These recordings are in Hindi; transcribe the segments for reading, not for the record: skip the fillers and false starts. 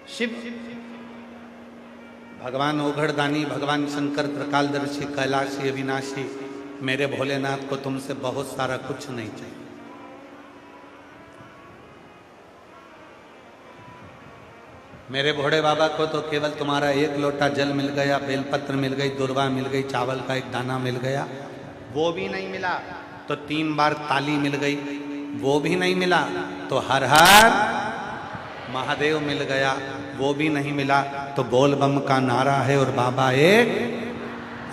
शिव, भगवान ओघड़दानी, भगवान शंकर त्रिकालदर्शी, कैलाशी, अविनाशी, मेरे भोलेनाथ को तुमसे बहुत सारा कुछ नहीं चाहिए। मेरे भोले बाबा को तो केवल तुम्हारा एक लोटा जल मिल गया, बेलपत्र मिल गई, दुर्वा मिल गई, चावल का एक दाना मिल गया, वो भी नहीं मिला तो 3 बार ताली मिल गई, वो भी नहीं मिला तो हर हर महादेव मिल गया, वो भी नहीं मिला तो बोल बम का नारा है और बाबा एक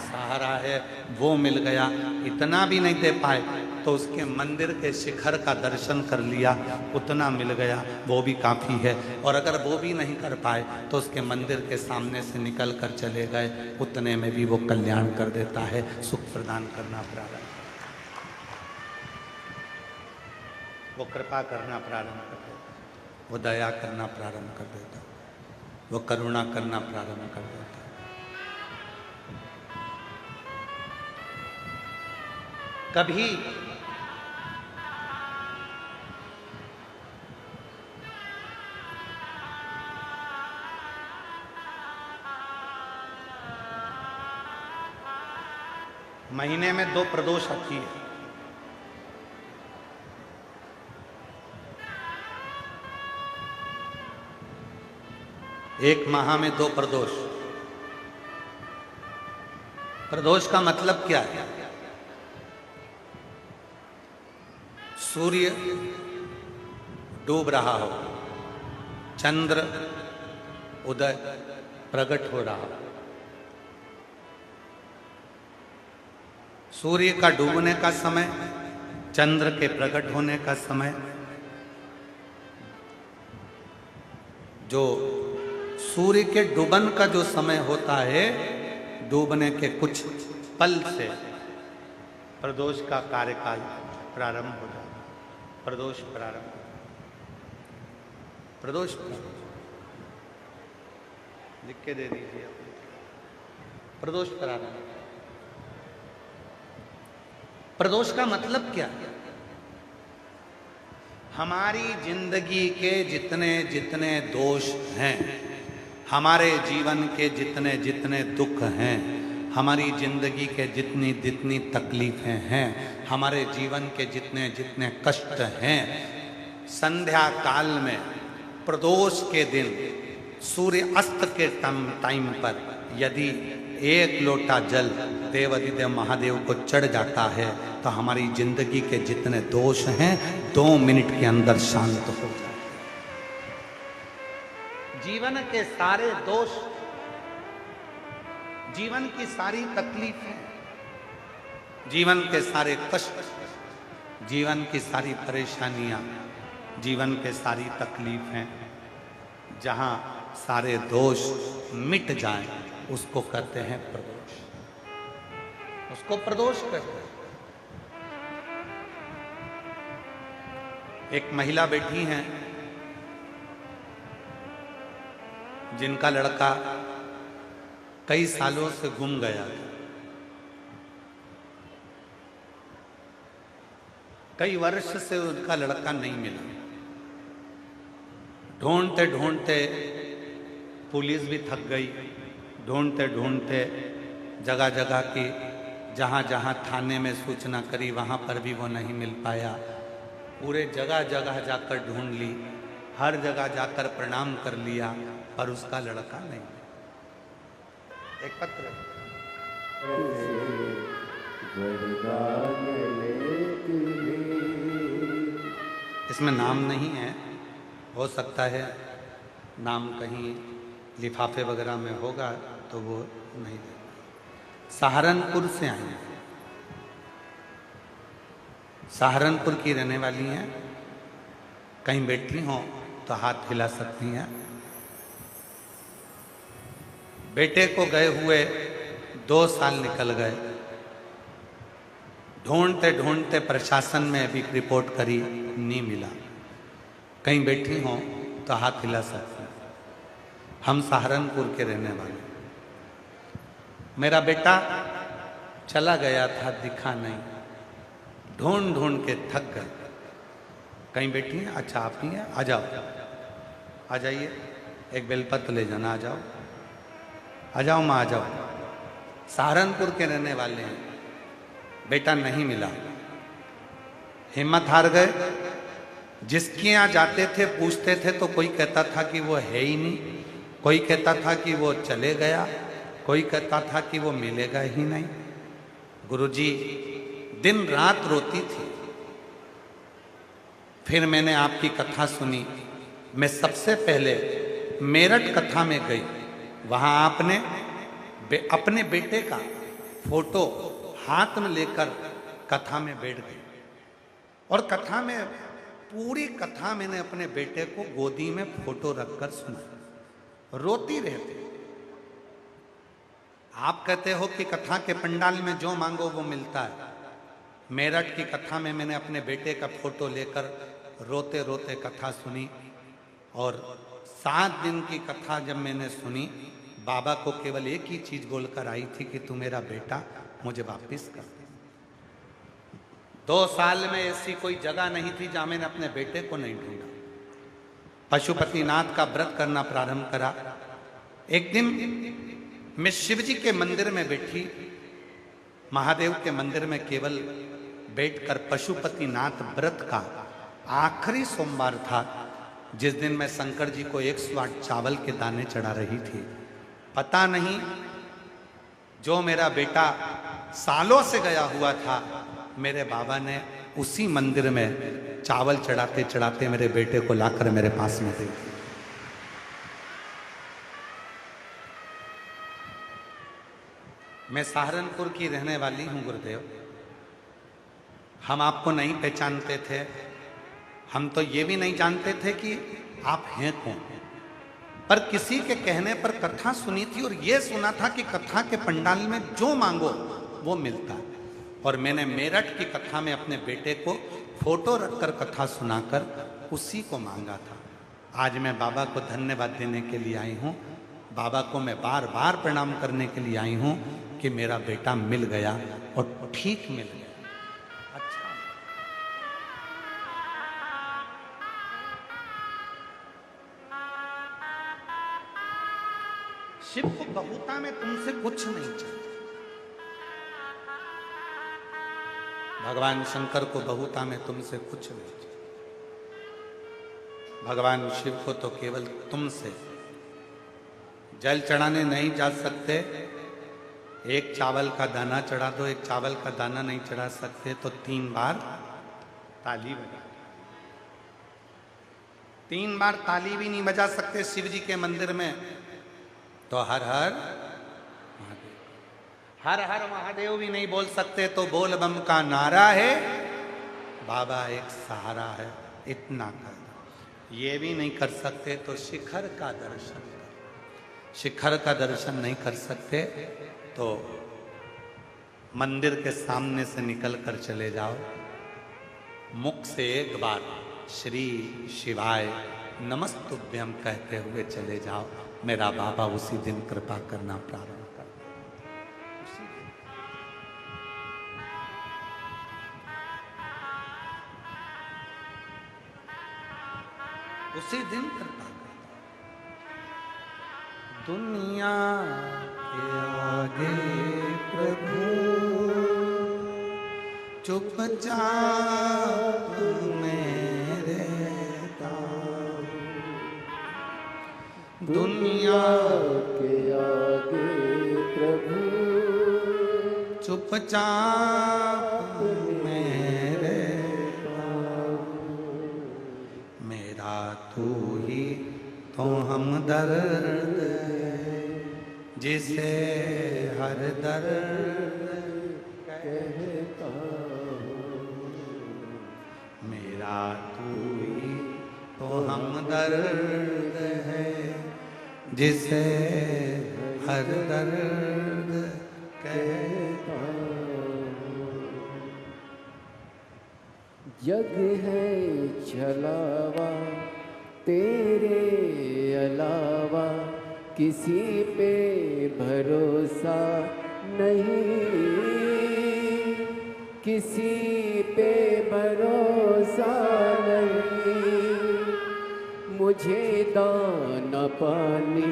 सहारा है, वो मिल गया। इतना भी नहीं दे पाए तो उसके मंदिर के शिखर का दर्शन कर लिया, उतना मिल गया, वो भी काफ़ी है। और अगर वो भी नहीं कर पाए तो उसके मंदिर के सामने से निकल कर चले गए, उतने में भी वो कल्याण कर देता है, सुख प्रदान करना प्रारंभ, वो कृपा करना प्रारंभ कर देता, वो दया करना प्रारंभ कर देता, वो करुणा करना प्रारंभ कर देता। कभी महीने में 2 प्रदोष आती है। एक माह में 2 प्रदोष। प्रदोष का मतलब क्या है? सूर्य डूब रहा हो, चंद्र उदय प्रकट हो रहा हो। सूर्य का डूबने का समय, चंद्र के प्रकट होने का समय, जो सूर्य के डूबन का जो समय होता है, डूबने के कुछ पल से प्रदोष का कार्यकाल प्रारंभ हो जाता है। प्रदोष प्रारंभ, प्रदोष लिख के दे दीजिए। प्रदोष प्रारंभ। प्रदोष का मतलब क्या है? हमारी जिंदगी के जितने जितने दोष हैं, हमारे जीवन के जितने जितने दुख हैं, हमारी जिंदगी के जितनी जितनी तकलीफें हैं, हमारे जीवन के जितने जितने कष्ट हैं, संध्या काल में प्रदोष के दिन सूर्य अस्त के टाइम पर यदि 1 लोटा जल देवाधिदेव महादेव को चढ़ जाता है तो हमारी जिंदगी के जितने दोष हैं 2 मिनट के अंदर शांत हो जाते। जीवन के सारे दोष, जीवन की सारी तकलीफें, जीवन के सारे कष्ट, जीवन की सारी परेशानियां, जीवन के सारी तकलीफें, जहां सारे दोष मिट जाएं, उसको कहते हैं प्रदोष। उसको प्रदोष कहते हैं। एक महिला बैठी हैं जिनका लड़का कई सालों से गुम गया था। कई वर्ष से उनका लड़का नहीं मिला। ढूंढते ढूंढते पुलिस भी थक गई, ढूंढते ढूंढते जगह जगह की जहाँ जहाँ थाने में सूचना करी वहाँ पर भी वो नहीं मिल पाया। पूरे जगह जगह जाकर ढूंढ ली, हर जगह जाकर प्रणाम कर लिया, पर उसका लड़का नहीं। एक पत्र इसमें नाम नहीं है, हो सकता है नाम कहीं लिफाफे वगैरह में होगा तो वो नहीं दे। सहारनपुर से आई हैं, सहारनपुर की रहने वाली हैं। कहीं बैठी हो तो हाथ हिला सकती हैं। बेटे को गए हुए 2 साल निकल गए। ढूंढते ढूंढते प्रशासन में अभी रिपोर्ट करी, नहीं मिला। कहीं बैठी हो तो हाथ हिला सकते हैं। हम सहारनपुर के रहने वाले। मेरा बेटा चला गया था, दिखा नहीं, ढूंढ ढूंढ के थक गए। कहीं बैठी हैं? अच्छा आप ही हैं, आ जाओ, आ जाइए। एक बेलपत्र ले जाना। आ जाओ माँ, आ जाओ। सहारनपुर के रहने वाले हैं, बेटा नहीं मिला, हिम्मत हार गए। जिसके यहाँ जाते थे पूछते थे तो कोई कहता था कि वो है ही नहीं, कोई कहता था कि वो चले गया, कोई कहता था कि वो मिलेगा ही नहीं। गुरुजी दिन रात रोती थी। फिर मैंने आपकी कथा सुनी। मैं सबसे पहले मेरठ कथा में गई, वहां आपने अपने बेटे का फोटो हाथ में लेकर कथा में बैठ गई, और कथा में पूरी कथा मैंने अपने बेटे को गोदी में फोटो रखकर सुना। रोती रहती। आप कहते हो कि कथा के पंडाल में जो मांगो वो मिलता है। मेरठ की कथा में मैंने अपने बेटे का फोटो लेकर रोते रोते कथा सुनी, और 7 दिन की कथा जब मैंने सुनी, बाबा को केवल एक ही चीज बोलकर आई थी कि तू मेरा बेटा, मुझे वापिस कर दे। 2 साल में ऐसी कोई जगह नहीं थी जहां मैंने अपने बेटे को नहीं ढूंढा। पशुपतिनाथ का व्रत करना प्रारंभ करा। एक दिन मैं शिव जी के मंदिर में बैठी, महादेव के मंदिर में केवल बैठकर, पशुपतिनाथ व्रत का आखिरी सोमवार था, जिस दिन मैं शंकर जी को 108 चावल के दाने चढ़ा रही थी। पता नहीं, जो मेरा बेटा सालों से गया हुआ था, मेरे बाबा ने उसी मंदिर में चावल चढ़ाते चढ़ाते मेरे बेटे को लाकर मेरे पास में दे दिया। मैं सहारनपुर की रहने वाली हूं गुरुदेव। हम आपको नहीं पहचानते थे, हम तो ये भी नहीं जानते थे कि आप हैं कौन, पर किसी के कहने पर कथा सुनी थी, और ये सुना था कि कथा के पंडाल में जो मांगो वो मिलता है। और मैंने मेरठ की कथा में अपने बेटे को फोटो रखकर कथा सुनाकर उसी को मांगा था। आज मैं बाबा को धन्यवाद देने के लिए आई हूँ। बाबा को मैं बार बार प्रणाम करने के लिए आई हूँ कि मेरा बेटा मिल गया, और ठीक मिल गया। अच्छा, शिव को बहुता में तुमसे कुछ नहीं चाहिए। भगवान शंकर को बहुता में तुमसे कुछ नहीं चाहिए। भगवान शिव को तो केवल तुमसे। जल चढ़ाने नहीं जा सकते, एक चावल का दाना चढ़ा दो, एक चावल का दाना नहीं चढ़ा सकते तो 3 बार ताली बजा। 3 बार ताली भी नहीं बजा सकते शिव जी के मंदिर में, तो हर हर महादेव, हर हर महादेव भी नहीं बोल सकते तो बोल बम का नारा है, बाबा एक सहारा है, इतना कर। ये भी नहीं कर सकते तो शिखर का दर्शन कर। शिखर का दर्शन नहीं कर सकते तो मंदिर के सामने से निकल कर चले जाओ, मुख से एक बार श्री शिवाय नमस्तुभ्यम कहते हुए चले जाओ। मेरा बाबा उसी दिन कृपा करना प्रारंभ कर उसी दिन कृपा कर। दुनिया के आगे प्रभु चुपचाप मेरे दाऊ, दुनिया के आगे प्रभु चुपचाप मेरे दाऊ, मेरा तू ही तो हमदर्द जिसे हर दर्द कहता मेरा तू ही तो हमदर्द है जिसे हर दर्द कहता। जग है छलावा तेरे अलावा, किसी पे भरोसा नहीं, किसी पे भरोसा नहीं। मुझे दाना पानी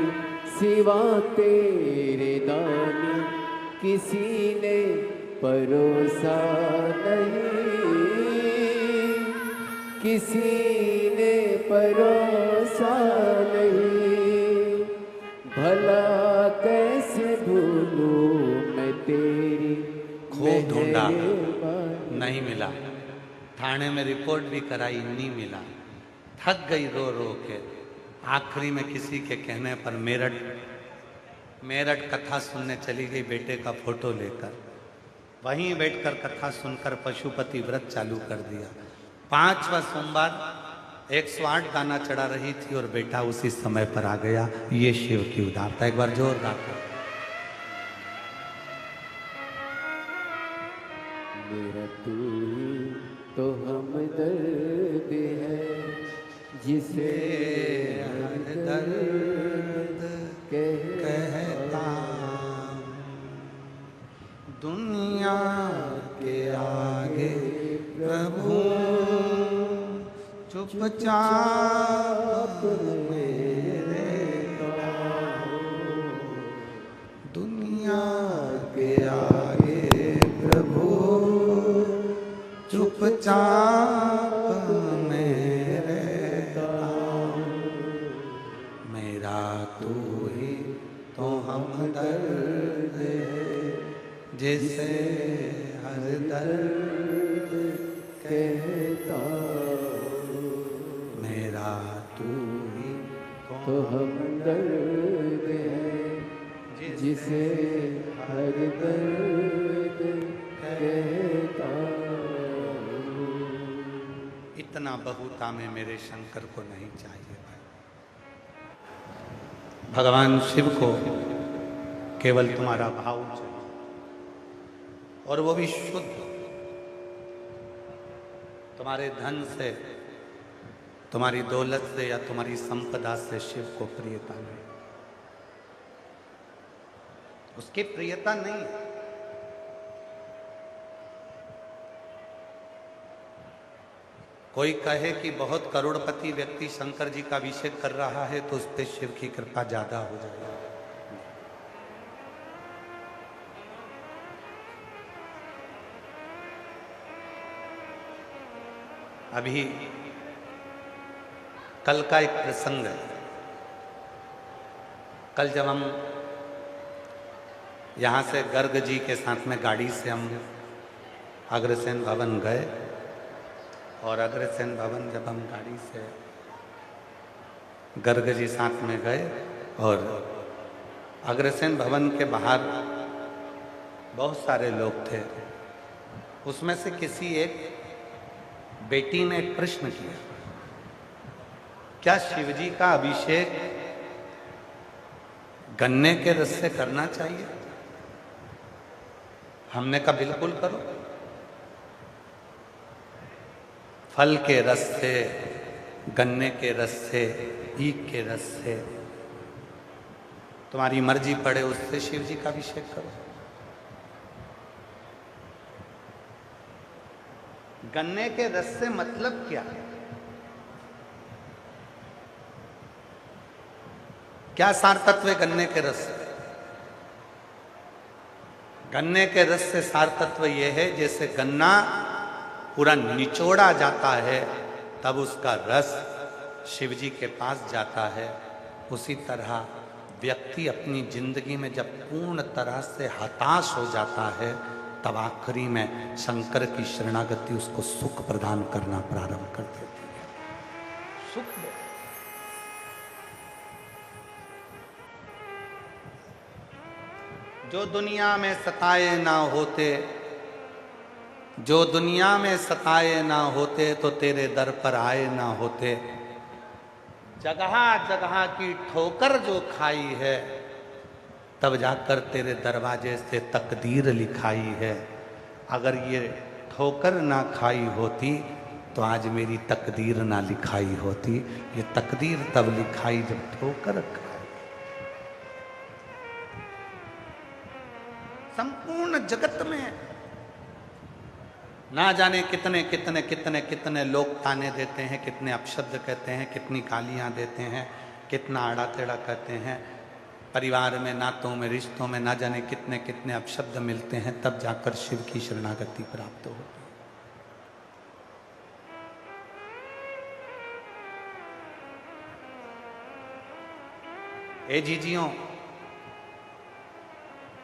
सिवा तेरे दाने किसी ने परोसा नहीं, किसी ने परोसा नहीं। भला कैसे भूलूं मैं तेरी खूब ढूंढा, मेहरबानी। नहीं मिला। थाने में रिपोर्ट भी कराई, नहीं मिला। थक गई रो रो के। आखिरी में किसी के कहने पर मेरठ कथा सुनने चली गई बेटे का फोटो लेकर। वहीं बैठकर कथा सुनकर पशुपति व्रत चालू कर दिया। 5वां सोमवार 108 दाना चढ़ा रही थी और बेटा उसी समय पर आ गया। ये शिव की उदारता। एक बार जोरदार कर। मेरा तू ही तो हमदर्द है जिसे हर दर्द कहता। दुनिया के आगे प्रभु चुपचाप मेरे दुनिया के आगे प्रभु चुपचाप मेरे मेरा तू ही तो हमदर्द है जिसे हर दर्द कहता। मेरा तू ही तो हमदर्द है जिसे हर दर्द कहता। इतना बहुता में मेरे शंकर को नहीं चाहिए भाई। भगवान शिव को केवल तुम्हारा भाव चाहिए, और वो भी शुद्ध। तुम्हारे धन से, तुम्हारी दौलत से या तुम्हारी संपदा से शिव को प्रियता नहीं, उसकी प्रियता नहीं। कोई कहे कि बहुत करोड़पति व्यक्ति शंकर जी का अभिषेक कर रहा है तो उस पर शिव की कृपा ज्यादा हो जाएगी। अभी कल का एक प्रसंग है। कल जब हम यहाँ से गर्ग जी के साथ में गाड़ी से हम अग्रसेन भवन गए, और अग्रसेन भवन जब हम गाड़ी से गर्ग जी साथ में गए, और अग्रसेन भवन के बाहर बहुत सारे लोग थे। उसमें से किसी एक बेटी ने एक प्रश्न किया, क्या शिवजी का अभिषेक गन्ने के रस से करना चाहिए? हमने कहा बिल्कुल करो। फल के रस से, गन्ने के रस से, ईख के रस से, तुम्हारी मर्जी पड़े उससे शिव जी का अभिषेक करो। गन्ने के रस से मतलब क्या है? क्या सार तत्व है गन्ने के रस से? गन्ने के रस से सार तत्व यह है, जैसे गन्ना पूरा निचोड़ा जाता है तब उसका रस शिव जी के पास जाता है, उसी तरह व्यक्ति अपनी जिंदगी में जब पूर्ण तरह से हताश हो जाता है तब आखिरी में शंकर की शरणागति उसको सुख प्रदान करना प्रारंभ कर देती है। सुख दे। जो दुनिया में सताए ना होते, जो दुनिया में सताए ना होते तो तेरे दर पर आए ना होते। जगह जगह की ठोकर जो खाई है तब जाकर तेरे दरवाजे से तकदीर लिखाई है। अगर ये ठोकर ना खाई होती तो आज मेरी तकदीर ना लिखाई होती। ये तकदीर तब लिखाई जब ठोकर खाई। संपूर्ण जगत में ना जाने कितने कितने कितने कितने लोग ताने देते हैं, कितने अपशब्द कहते हैं, कितनी गालियां देते हैं, कितना आड़ा टेढ़ा कहते हैं। परिवार में, नातों में, रिश्तों में ना जाने कितने कितने अपशब्द मिलते हैं, तब जाकर शिव की शरणागति प्राप्त होती है। ए जीजियों,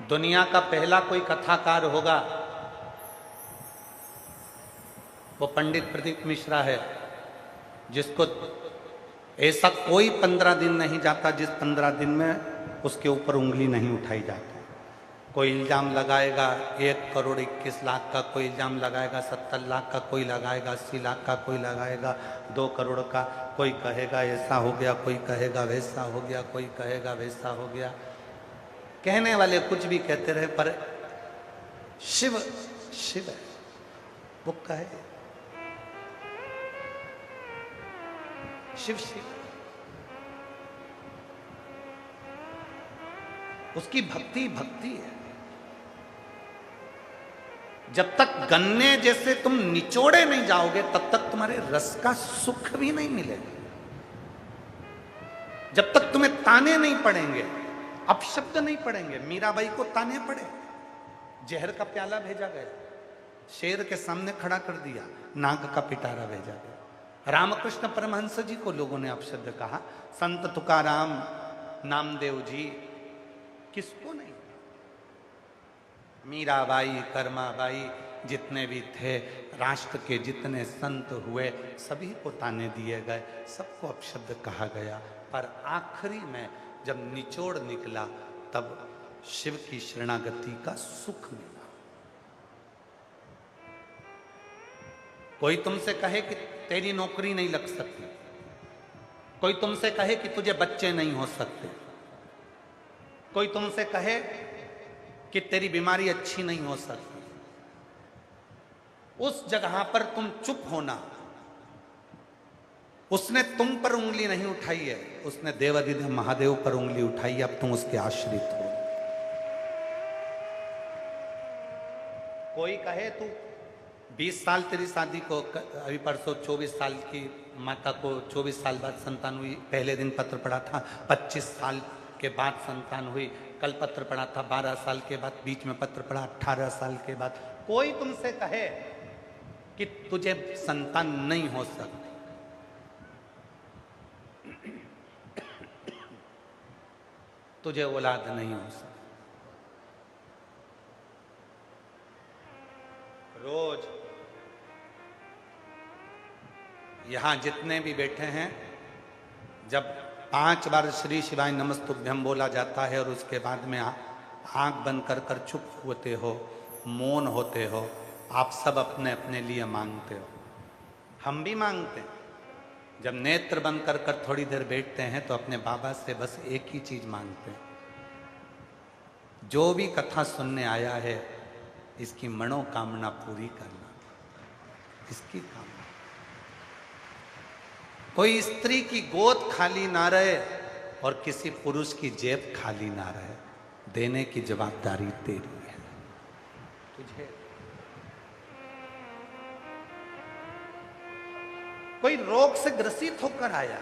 दुनिया का पहला कोई कथाकार होगा वो पंडित प्रदीप मिश्रा है, जिसको ऐसा कोई 15 दिन नहीं जाता जिस 15 दिन में उसके ऊपर उंगली नहीं उठाई जाती। कोई इल्ज़ाम लगाएगा 1 करोड़ 21 लाख का, कोई इल्ज़ाम लगाएगा 70 लाख का, कोई लगाएगा 80 लाख का, कोई लगाएगा 2 करोड़ का, कोई कहेगा ऐसा हो गया, कोई कहेगा वैसा हो गया, कोई कहेगा वैसा हो गया। कहने वाले कुछ भी कहते रहे, पर शिव शिव है, वो कहे शिव शिव, उसकी भक्ति भक्ति है। जब तक गन्ने जैसे तुम निचोड़े नहीं जाओगे तब तक तुम्हारे रस का सुख भी नहीं मिलेगा। जब तक तुम्हें ताने नहीं पड़ेंगे, अपशब्द नहीं पड़ेंगे। मीराबाई को ताने पड़े, जहर का प्याला भेजा गया, शेर के सामने खड़ा कर दिया, नाग का पिटारा भेजा गया। रामकृष्ण परमहंस जी को लोगों ने अपशब्द कहा, संत तुकाराम, नामदेव जी, किसको नहीं। मीराबाई, कर्माबाई, जितने भी थे, राष्ट्र के जितने संत हुए, सभी को ताने दिए गए, सबको अपशब्द कहा गया। पर आखिरी में जब निचोड़ निकला तब शिव की शरणागति का सुख मिला। कोई तुमसे कहे कि तेरी नौकरी नहीं लग सकती, कोई तुमसे कहे कि तुझे बच्चे नहीं हो सकते, कोई तुमसे कहे कि तेरी बीमारी अच्छी नहीं हो सकती, उस जगह पर तुम चुप होना। उसने तुम पर उंगली नहीं उठाई है, उसने देवाधिदेव महादेव पर उंगली उठाई है, अब तुम उसके आश्रित हो। कोई कहे तू 20 साल तेरी शादी को, अभी परसों 24 साल की माता को 24 साल बाद संतान हुई, पहले दिन पत्र पड़ा था, 25 साल के बाद संतान हुई, कल पत्र पड़ा था 12 साल के बाद, बीच में पत्र पड़ा 18 साल के बाद। कोई तुमसे कहे कि तुझे संतान नहीं हो सकती, तुझे औलाद नहीं हो सकती, रोज यहां जितने भी बैठे हैं, जब 5 बार श्री शिवाय नमस्तुभ्यम बोला जाता है और उसके बाद में आंख बंद कर कर चुप होते हो, मौन होते हो, आप सब अपने अपने लिए मांगते हो, हम भी मांगते हैं। जब नेत्र बंद कर कर थोड़ी देर बैठते हैं तो अपने बाबा से बस एक ही चीज मांगते हैं, जो भी कथा सुनने आया है इसकी मनोकामना पूरी करना, इसकी कामना। कोई स्त्री की गोद खाली ना रहे और किसी पुरुष की जेब खाली ना रहे, देने की जवाबदारी तेरी है, तुझे। कोई रोग से ग्रसित होकर आया,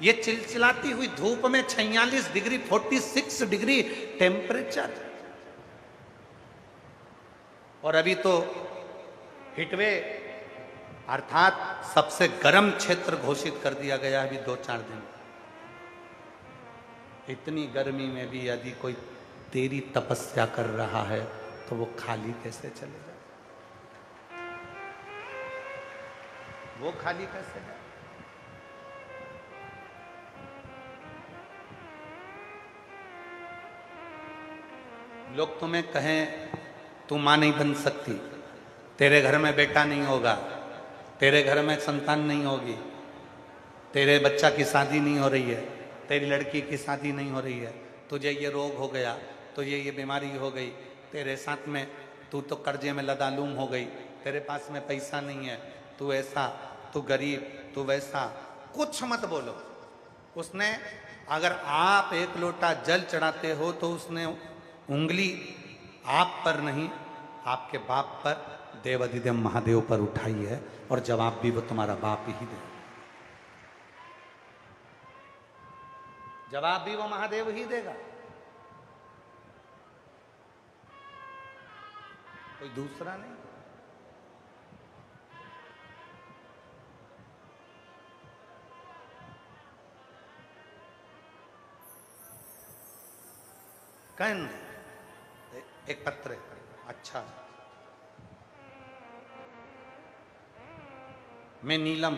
ये चिलचिलाती हुई धूप में 46 डिग्री 46 डिग्री टेम्परेचर, और अभी तो हिटवे अर्थात सबसे गर्म क्षेत्र घोषित कर दिया गया अभी 2-4 दिन। इतनी गर्मी में भी यदि कोई तेरी तपस्या कर रहा है तो वो खाली कैसे चले जाए, वो खाली कैसे जाए। लोग तुम्हें कहें तू मां नहीं बन सकती, तेरे घर में बेटा नहीं होगा, तेरे घर में संतान नहीं होगी, तेरे बच्चा की शादी नहीं हो रही है, तेरी लड़की की शादी नहीं हो रही है, तुझे ये रोग हो गया, तुझे ये बीमारी हो गई, तेरे साथ में तू तो कर्जे में लदालूम हो गई, तेरे पास में पैसा नहीं है, तू ऐसा, तू गरीब, तू वैसा, कुछ मत बोलो। उसने अगर आप 1 लोटा जल चढ़ाते हो तो उसने उंगली आप पर नहीं, आपके बाप पर, देवाधिदेव महादेव पर उठाई है और जवाब भी वो तुम्हारा बाप ही दे। जवाब भी वो महादेव ही देगा, कोई दूसरा नहीं। कन एक पत्र है, अच्छा। मैं नीलम,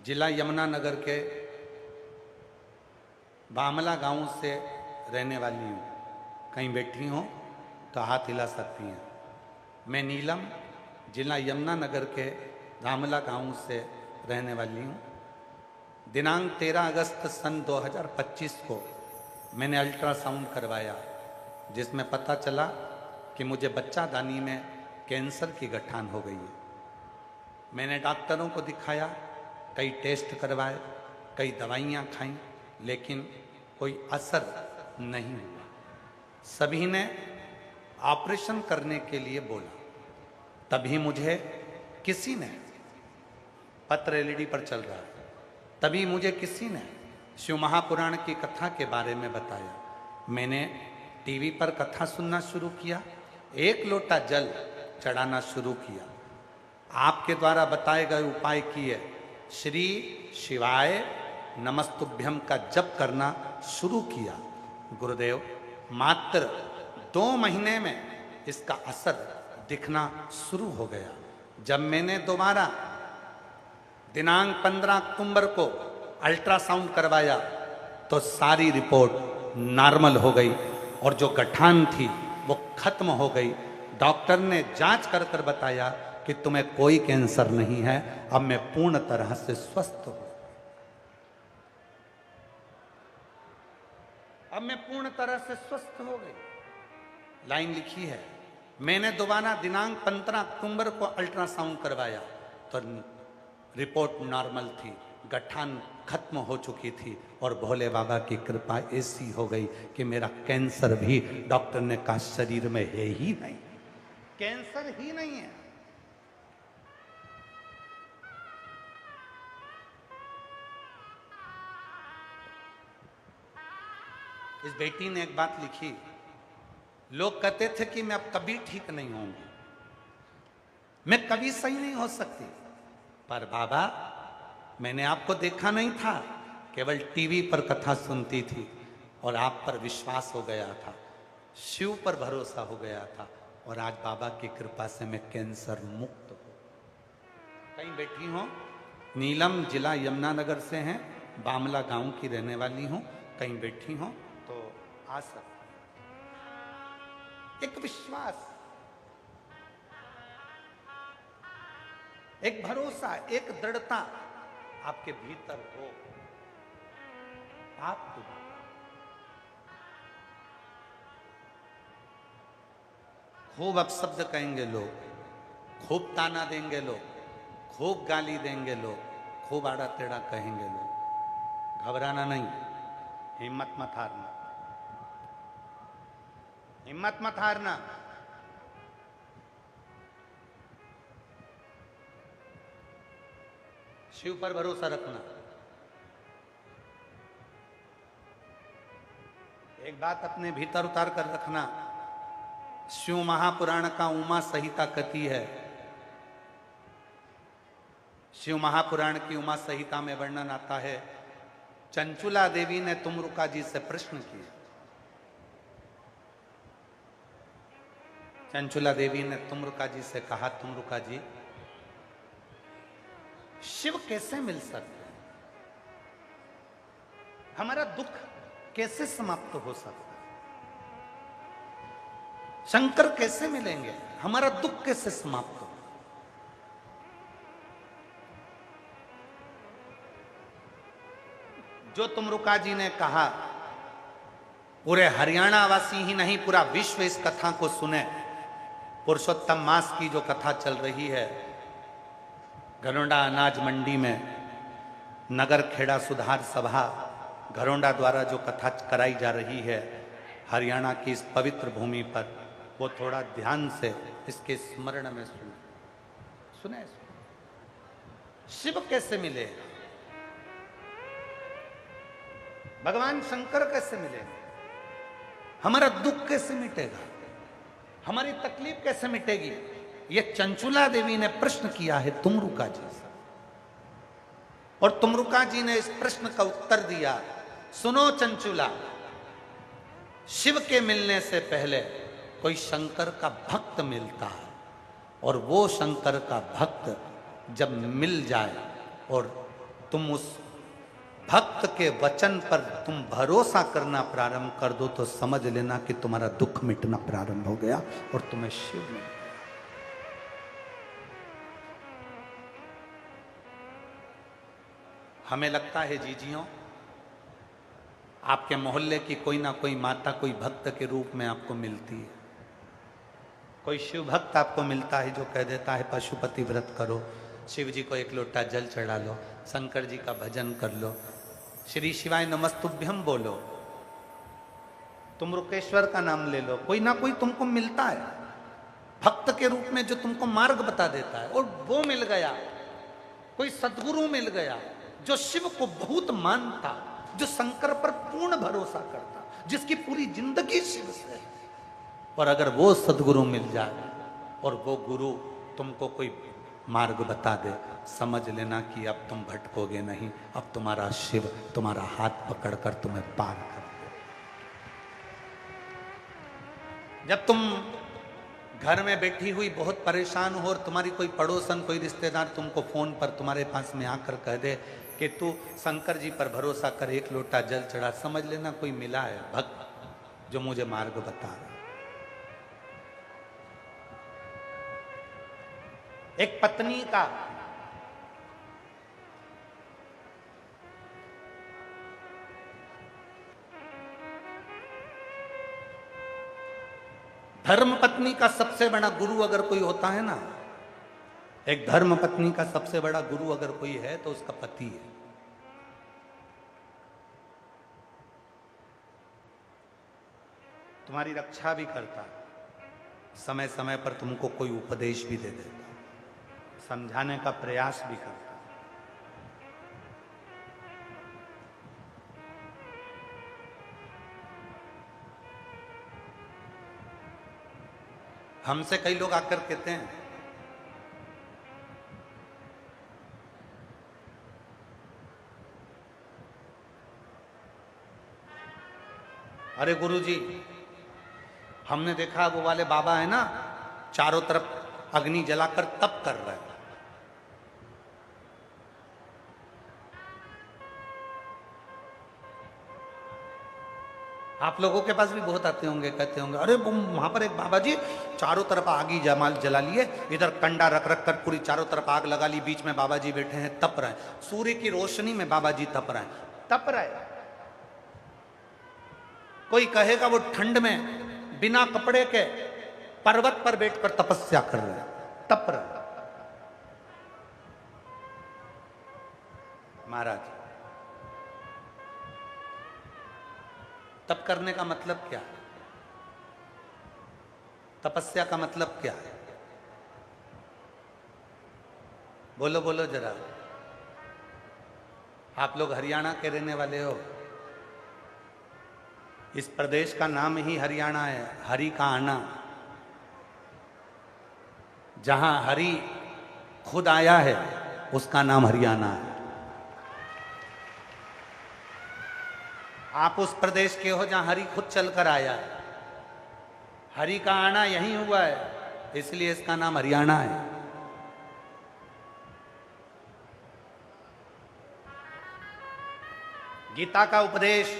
जिला यमुनानगर के बामला गांव से रहने वाली हूँ। कहीं बैठी हो तो हाथ हिला सकती हैं। मैं नीलम, जिला यमुनानगर के बामला गांव से रहने वाली हूँ। दिनांक 13 अगस्त सन 2025 को मैंने अल्ट्रासाउंड करवाया, जिसमें पता चला कि मुझे बच्चादानी में कैंसर की गठान हो गई है। मैंने डॉक्टरों को दिखाया, कई टेस्ट करवाए, कई दवाइयाँ खाईं, लेकिन कोई असर नहीं हुआ। सभी ने ऑपरेशन करने के लिए बोला। तभी मुझे किसी ने, पत्र एलईडी पर चल रहा है, तभी मुझे किसी ने शिव महापुराण की कथा के बारे में बताया। मैंने टीवी पर कथा सुनना शुरू किया, एक लोटा जल चढ़ाना शुरू किया, आपके द्वारा बताए गए उपाय किए, श्री शिवाय नमस्तुभ्यम का जप करना शुरू किया। गुरुदेव, मात्र 2 महीने में इसका असर दिखना शुरू हो गया। जब मैंने दोबारा दिनांक 15 अक्टूबर को अल्ट्रासाउंड करवाया तो सारी रिपोर्ट नॉर्मल हो गई और जो गठान थी वो खत्म हो गई। डॉक्टर ने जांच कर कर बताया कि तुम्हें कोई कैंसर नहीं है। अब मैं पूर्ण तरह से स्वस्थ हूं। अब मैं पूर्ण तरह से स्वस्थ हो गई। लाइन लिखी है, मैंने दोबारा दिनांक 15 अक्टूबर को अल्ट्रासाउंड करवाया तो रिपोर्ट नॉर्मल थी, गठान खत्म हो चुकी थी और भोले बाबा की कृपा ऐसी हो गई कि मेरा कैंसर भी डॉक्टर ने कहा शरीर में है ही नहीं, कैंसर ही नहीं है। इस बेटी ने एक बात लिखी, लोग कहते थे कि मैं अब कभी ठीक नहीं होंगी, मैं कभी सही नहीं हो सकती, पर बाबा मैंने आपको देखा नहीं था, केवल टीवी पर कथा सुनती थी और आप पर विश्वास हो गया था, शिव पर भरोसा हो गया था और आज बाबा की कृपा से मैं कैंसर मुक्त हूं। कहीं बैठी हूं, नीलम, जिला यमुनानगर से हैं, बामला गांव की रहने वाली हूं। कहीं बैठी हूं तो आ सकते। एक विश्वास, एक भरोसा, एक दृढ़ता आपके भीतर हो, आप खूब अपशब्द कहेंगे लोग, खूब ताना देंगे लोग, खूब गाली देंगे लोग, खूब आड़ा टेढ़ा कहेंगे लोग, घबराना नहीं, हिम्मत मत हारना, हिम्मत मत हारना। शिव पर भरोसा रखना। एक बात अपने भीतर उतार कर रखना, शिव महापुराण का उमा संहिता कथी है। शिव महापुराण की उमा संहिता में वर्णन आता है, चंचुला देवी ने तुमरुका जी से प्रश्न किया। चंचुला देवी ने तुमरुका जी से कहा, तुमरुका जी, शिव कैसे मिल सकते हैं, हमारा दुख कैसे समाप्त हो सकता है, शंकर कैसे मिलेंगे, हमारा दुख कैसे समाप्त हो। जो तुमरुका जी ने कहा, पूरे हरियाणा वासी ही नहीं पूरा विश्व इस कथा को सुने। पुरुषोत्तम मास की जो कथा चल रही है, घरोंडा अनाज मंडी में नगर खेड़ा सुधार सभा घरोंडा द्वारा जो कथा कराई जा रही है, हरियाणा की इस पवित्र भूमि पर वो थोड़ा ध्यान से इसके स्मरण में सुने। सुने, शिव कैसे मिले, भगवान शंकर कैसे मिले, हमारा दुख कैसे मिटेगा, हमारी तकलीफ कैसे मिटेगी, ये चंचुला देवी ने प्रश्न किया है तुमरुका जी से। और तुमरुका जी ने इस प्रश्न का उत्तर दिया, सुनो चंचुला, शिव के मिलने से पहले कोई शंकर का भक्त मिलता है, और वो शंकर का भक्त जब मिल जाए और तुम उस भक्त के वचन पर तुम भरोसा करना प्रारंभ कर दो, तो समझ लेना कि तुम्हारा दुख मिटना प्रारंभ हो गया और तुम्हें शिव मिल गया। हमें लगता है जीजियों, आपके मोहल्ले की कोई ना कोई माता कोई भक्त के रूप में आपको मिलती है, कोई शिव भक्त आपको मिलता है जो कह देता है पशुपति व्रत करो, शिव जी को एक लोटा जल चढ़ा लो, शंकर जी का भजन कर लो, श्री शिवाय नमस्तुभ्यम बोलो, तुम रुकेश्वर का नाम ले लो। कोई ना कोई तुमको मिलता है भक्त के रूप में जो तुमको मार्ग बता देता है। और वो मिल गया, कोई सदगुरु मिल गया जो शिव को बहुत मानता, जो शंकर पर पूर्ण भरोसा करता, जिसकी पूरी जिंदगी शिव से है। और अगर वो सदगुरु मिल जाए और वो गुरु तुमको कोई मार्ग बता दे, समझ लेना कि अब तुम भटकोगे नहीं, अब तुम्हारा शिव तुम्हारा हाथ पकड़कर तुम्हें पार कर दे। जब तुम घर में बैठी हुई बहुत परेशान हो और तुम्हारी कोई पड़ोसन कोई रिश्तेदार तुमको फोन पर तुम्हारे पास में आकर कह दे कि तू शंकर जी पर भरोसा कर, एक लोटा जल चढ़ा, समझ लेना कोई मिला है भक्त जो मुझे मार्ग बता रहा। एक पत्नी का धर्म पत्नी का सबसे बड़ा गुरु अगर कोई होता है ना, एक धर्म पत्नी का सबसे बड़ा गुरु अगर कोई है तो उसका पति है। तुम्हारी रक्षा भी करता, समय समय पर तुमको कोई उपदेश भी दे देता, समझाने का प्रयास भी करता। हमसे कई लोग आकर कहते हैं अरे गुरुजी, हमने देखा वो वाले बाबा है ना, चारों तरफ अग्नि जलाकर तप कर रहे हैं। आप लोगों के पास भी बहुत आते होंगे, कहते होंगे अरे वहां पर एक बाबा जी चारों तरफ आग ही जमाल जला लिए, इधर कंडा रख रख कर पूरी चारों तरफ आग लगा ली, बीच में बाबा जी बैठे हैं, तप रहे हैं, सूर्य की रोशनी में बाबा जी तप रहे हैं। तप रहे, कोई कहेगा वो ठंड में बिना कपड़े के पर्वत पर बैठकर तपस्या कर रहे हैं, तप रहे। महाराज, तप करने का मतलब क्या है? तपस्या का मतलब क्या है? बोलो बोलो जरा। आप लोग हरियाणा के रहने वाले हो, इस प्रदेश का नाम ही हरियाणा है, हरि का आना। जहां हरि खुद आया है उसका नाम हरियाणा है। आप उस प्रदेश के हो जहां हरि खुद चलकर आया है, हरि का आना यहीं हुआ है, इसलिए इसका नाम हरियाणा है। गीता का उपदेश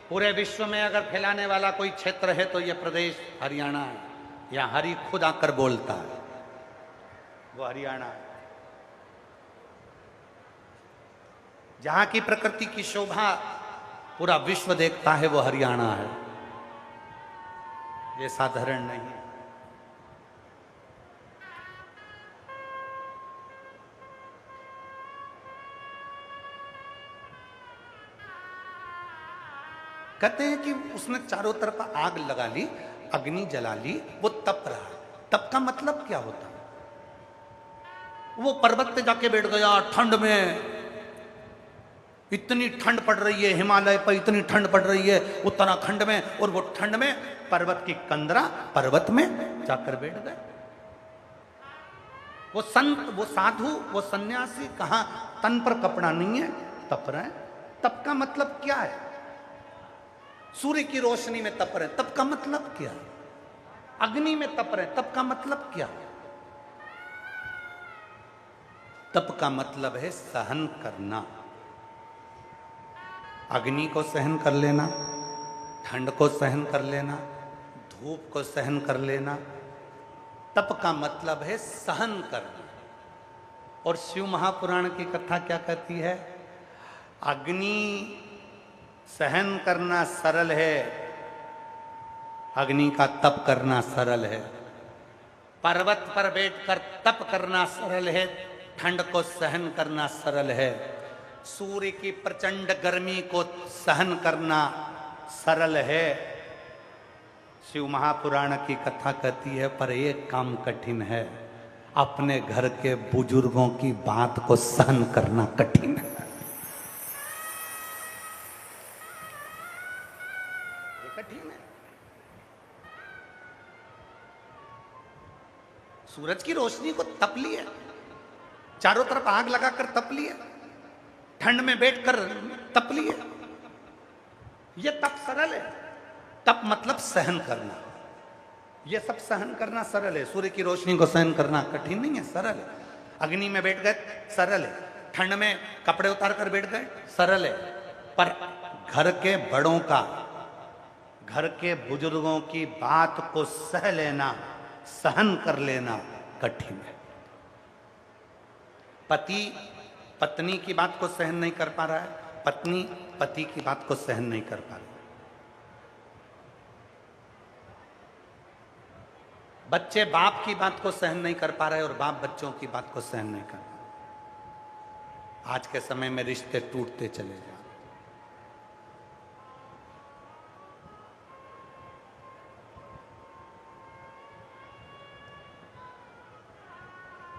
पूरे विश्व में अगर फैलाने वाला कोई क्षेत्र है तो यह प्रदेश हरियाणा है। यहां हरि खुद आकर बोलता है, वो हरियाणा है। जहां की प्रकृति की शोभा पूरा विश्व देखता है वो हरियाणा है, ये साधारण नहीं है। कहते हैं कि उसने चारों तरफ आग लगा ली, अग्नि जला ली, वो तप रहा। तप का मतलब क्या होता? वो पर्वत पे जाके बैठ गया ठंड में, इतनी ठंड पड़ रही है हिमालय पर, इतनी ठंड पड़ रही है उत्तराखंड में, और वो ठंड में पर्वत की कंदरा पर्वत में जाकर बैठ गए। वो संत, वो साधु, वो सन्यासी कहां तन पर कपड़ा नहीं है, तप रहे हैं। तप का मतलब क्या है? सूर्य की रोशनी में तप रहे, तप का मतलब क्या है? अग्नि में तप रहे, तप का मतलब क्या है? तप का मतलब है सहन करना। अग्नि को सहन कर लेना, ठंड को सहन कर लेना, धूप को सहन कर लेना, तप का मतलब है सहन करना। और शिव महापुराण की कथा क्या कहती है? अग्नि सहन करना सरल है, अग्नि का तप करना सरल है। पर्वत पर बैठकर तप करना सरल है, ठंड को सहन करना सरल है। सूर्य की प्रचंड गर्मी को सहन करना सरल है। शिव महापुराण की कथा कहती है पर एक काम कठिन है, अपने घर के बुजुर्गों की बात को सहन करना कठिन है। ये कठिन है। सूरज की रोशनी को तप लिए, चारों तरफ आग लगाकर तप लिए, ठंड में बैठकर तप लिए, ये तप सरल है। तप मतलब सहन करना, ये सब सहन करना सरल है। सूर्य की रोशनी को सहन करना कठिन नहीं है, सरल है। अग्नि में बैठ गए, सरल है। ठंड में कपड़े उतार कर बैठ गए, सरल है। पर घर के बड़ों का, घर के बुजुर्गों की बात को सह लेना, सहन कर लेना कठिन है। पति पत्नी की बात को सहन नहीं कर पा रहा है, पत्नी पति की बात को सहन नहीं कर पा रही। बच्चे बाप की बात को सहन नहीं कर पा रहे और बाप बच्चों की बात को सहन नहीं कर पा रहे। आज के समय में रिश्ते टूटते चले जा रहे।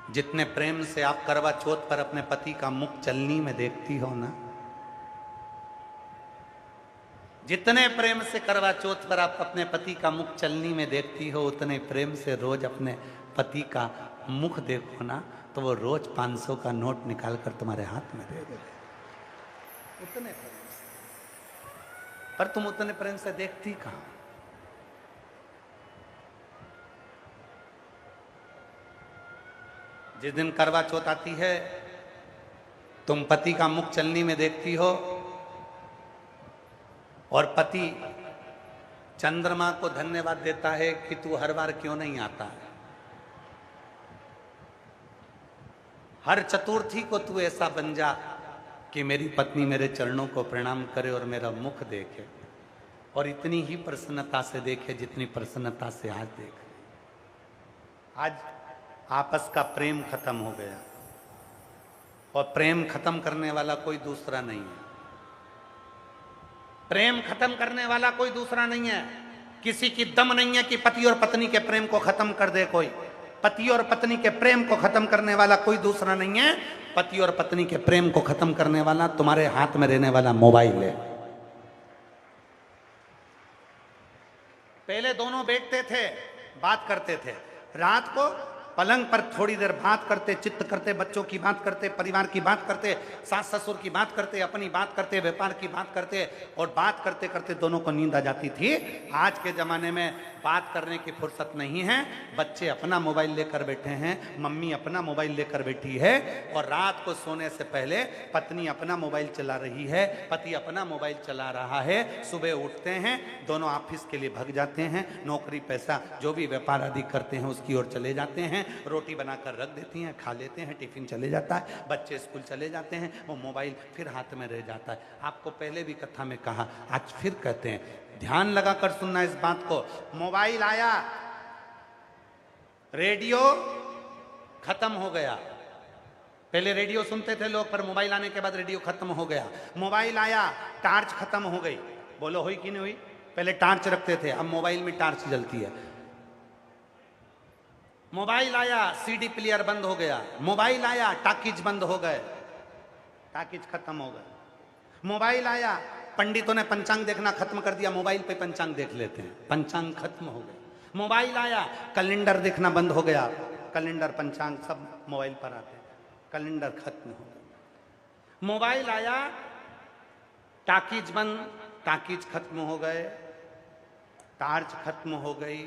जितने प्रेम से आप करवा चौथ पर अपने पति का मुख चलनी में देखती हो ना, जितने प्रेम से करवा चौथ पर आप अपने पति का मुख चलनी में देखती हो, उतने प्रेम से रोज अपने पति का मुख देखो ना, तो वो रोज 500 का नोट निकाल कर तुम्हारे हाथ में दे देते, उतने प्रेम से। पर तुम उतने प्रेम से देखती कहां? जिस दिन करवा चौथ आती है, तुम पति का मुख चलनी में देखती हो और पति चंद्रमा को धन्यवाद देता है कि तू हर बार क्यों नहीं आता है। हर चतुर्थी को तू ऐसा बन जा कि मेरी पत्नी मेरे चरणों को प्रणाम करे और मेरा मुख देखे, और इतनी ही प्रसन्नता से देखे जितनी प्रसन्नता से आज देख। आज आपस का प्रेम खत्म हो गया, और प्रेम खत्म करने वाला कोई दूसरा नहीं है। प्रेम खत्म करने वाला कोई दूसरा नहीं है। किसी की दम नहीं है कि पति और पत्नी के प्रेम को खत्म कर दे कोई। पति और पत्नी के प्रेम को खत्म करने वाला कोई दूसरा नहीं है। पति और पत्नी के प्रेम को खत्म करने वाला तुम्हारे हाथ में रहने वाला मोबाइल है। पहले दोनों बैठते थे, बात करते थे, रात को पलंग पर थोड़ी देर बात करते, चित्त करते, बच्चों की बात करते, परिवार की बात करते, सास ससुर की बात करते, अपनी बात करते, व्यापार की बात करते, और बात करते करते दोनों को नींद आ जाती थी। आज के ज़माने में बात करने की फुर्सत नहीं है। बच्चे अपना मोबाइल लेकर बैठे हैं, मम्मी अपना मोबाइल लेकर बैठी है, और रात को सोने से पहले पत्नी अपना मोबाइल चला रही है, पति अपना मोबाइल चला रहा है। सुबह उठते हैं, दोनों ऑफिस के लिए भाग जाते हैं, नौकरी पैसा जो भी व्यापार आदि करते हैं उसकी ओर चले जाते हैं। रोटी बनाकर रख देती हैं, खा लेते हैं, टिफिन चले जाता है, बच्चे स्कूल चले जाते हैं, वो मोबाइल फिर हाथ में रह जाता है। आपको पहले भी कथा में कहा, आज फिर कहते हैं, ध्यान लगाकर सुनना इस बात को। मोबाइल आया, रेडियो खत्म हो गया। पहले रेडियो सुनते थे लोग, पर मोबाइल आने के बाद रेडियो खत्म हो गया। मोबाइल आया, टार्च खत्म हो गई। बोलो हुई कि नहीं हुई? पहले टार्च रखते थे, अब मोबाइल में टार्च जलती है। मोबाइल आया, सीडी प्लेयर बंद हो गया। मोबाइल आया, टाकीज बंद हो गए, टाकीज खत्म हो गए। मोबाइल आया, पंडितों ने पंचांग देखना खत्म कर दिया, मोबाइल पे पंचांग देख लेते हैं, पंचांग खत्म हो गए। मोबाइल आया, कैलेंडर देखना बंद हो गया, कैलेंडर पंचांग सब मोबाइल पर आते हैं, कैलेंडर खत्म हो गया। मोबाइल आया, टाकीज बंद, टाकीज खत्म हो गए, टार्च खत्म हो गई,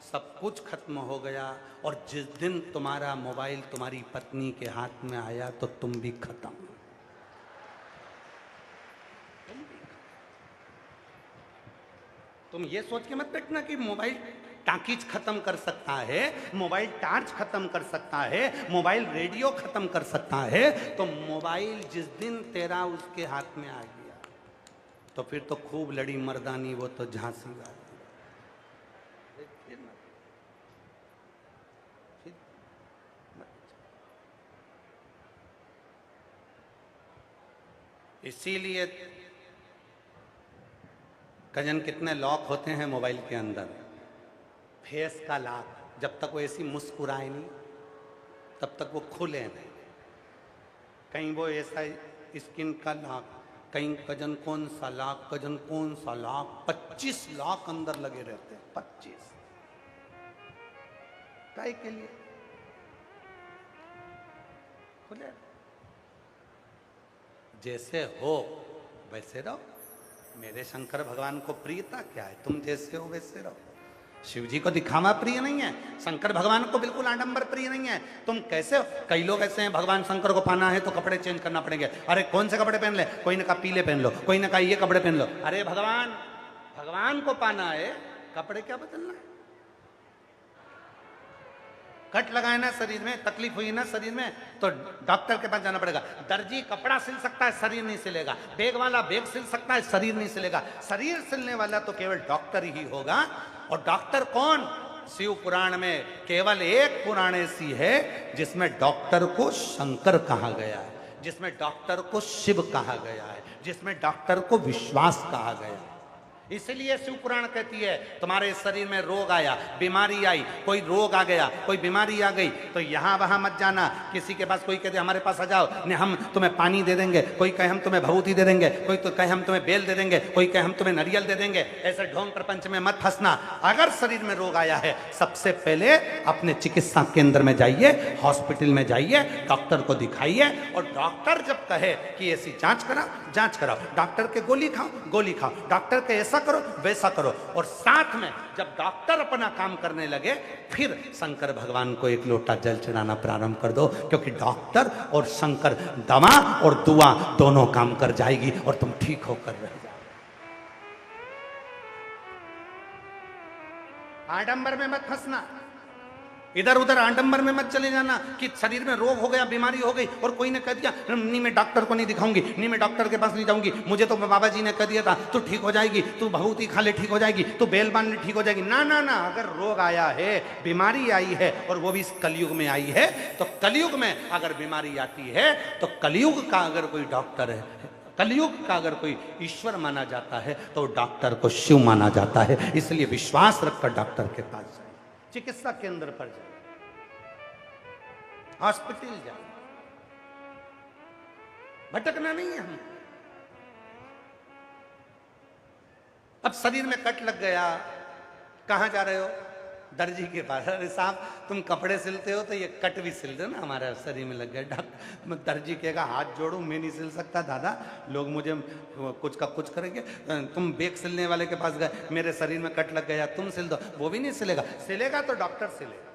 सब कुछ खत्म हो गया। और जिस दिन तुम्हारा मोबाइल तुम्हारी पत्नी के हाथ में आया तो तुम भी खत्म। तुम ये सोच के मत बैठना कि मोबाइल टाकीज खत्म कर सकता है, मोबाइल टार्च खत्म कर सकता है, मोबाइल रेडियो खत्म कर सकता है। तो मोबाइल जिस दिन तेरा उसके हाथ में आ गया तो फिर तो खूब लड़ी मर्दानी, वो तो झांसी वाली। इसीलिए कजन कितने लॉक होते हैं मोबाइल के अंदर। फेस का लॉक, जब तक वो ऐसी मुस्कुराए नहीं तब तक वो खुले नहीं। कहीं वो ऐसा स्किन का लॉक, कहीं कजन कौन सा लॉक, कजन कौन सा लॉक, 25 लॉक अंदर लगे रहते हैं। 25 काय के लिए? खुले। जैसे हो वैसे रहो। मेरे शंकर भगवान को प्रियता क्या है? तुम जैसे हो वैसे रहो। शिव जी को दिखावा प्रिय नहीं है, शंकर भगवान को बिल्कुल आडंबर प्रिय नहीं है। तुम कैसे हो? कई लोग ऐसे हैं, भगवान शंकर को पाना है तो कपड़े चेंज करना पड़ेंगे। अरे कौन से कपड़े पहन ले? कोई ने कहा पीले पहन लो, कोई ने कहा ये कपड़े पहन लो। अरे भगवान को पाना है, कपड़े क्या बदलना है? कट लगाए ना शरीर में, तकलीफ हुई ना शरीर में, तो डॉक्टर के पास जाना पड़ेगा। दर्जी कपड़ा सिल सकता है, शरीर नहीं सिलेगा। बैग वाला बैग सिल सकता है, शरीर नहीं सिलेगा। शरीर सिलने वाला तो केवल डॉक्टर ही होगा। और डॉक्टर कौन? शिव पुराण में केवल एक पुराण ऐसी है जिसमें डॉक्टर को शंकर कहा गया है, जिसमें डॉक्टर को शिव कहा गया है, जिसमें डॉक्टर को विश्वास कहा गया है। इसलिए शिव पुराण कहती है तुम्हारे शरीर में रोग आया, बीमारी आई, कोई रोग आ गया, कोई बीमारी आ गई, तो यहां वहां मत जाना। किसी के पास कोई कहते हमारे पास आ जाओ, नहीं हम तुम्हें पानी दे देंगे, कोई कहे हम तुम्हें भभूति दे देंगे, कोई तो कहे हम तुम्हें बेल दे देंगे, कोई कहे हम तुम्हें नारियल दे देंगे। ऐसे ढोंग प्रपंच में मत फंसना। अगर शरीर में रोग आया है, सबसे पहले अपने चिकित्सा केंद्र में जाइए, हॉस्पिटल में जाइए, डॉक्टर को दिखाइए। और डॉक्टर जब कहे कि ऐसी जांच कराओ, डॉक्टर के गोली खाओ, डॉक्टर के ऐसा करो वैसा करो। और साथ में जब डॉक्टर अपना काम करने लगे, फिर शंकर भगवान को एक लोटा जल चढ़ाना प्रारंभ कर दो, क्योंकि डॉक्टर और शंकर दवा और दुआ दोनों काम कर जाएगी और तुम ठीक होकर रह जाओ। आडंबर में मत फंसना, इधर उधर आडंबर में मत चले जाना कि शरीर में रोग हो गया, बीमारी हो गई और कोई ने कह दिया नहीं मैं डॉक्टर को नहीं दिखाऊंगी, नहीं मैं डॉक्टर के पास नहीं जाऊंगी, मुझे तो बाबा जी ने कह दिया था तू ठीक हो जाएगी, तू भभूति खा ले ठीक हो जाएगी, तू बेल बांध ले ठीक हो जाएगी। ना ना ना, अगर रोग आया है, बीमारी आई है, और वो भी इस कलयुग में आई है, तो कलयुग में अगर बीमारी आती है तो कलयुग का अगर कोई डॉक्टर है, कलयुग का अगर कोई ईश्वर माना जाता है तो डॉक्टर को शिव माना जाता है। इसलिए विश्वास रखकर डॉक्टर के पास जाए, चिकित्सा केंद्र पर जाए, हॉस्पिटल जाए, भटकना नहीं है हम। अब शरीर में कट लग गया, कहां जा रहे हो? दर्जी के पास। अरे साहब तुम कपड़े सिलते हो तो ये कट भी सिल दो ना, हमारे शरीर में लग गया। डॉक्टर दर्जी कहेगा हाथ जोड़ू, मैं नहीं सिल सकता दादा, लोग मुझे कुछ का कुछ करेंगे। तुम बेग सिलने वाले के पास गए, मेरे शरीर में कट लग गया, तुम सिल दो, वो भी नहीं सिलेगा। सिलेगा तो डॉक्टर सिलेगा।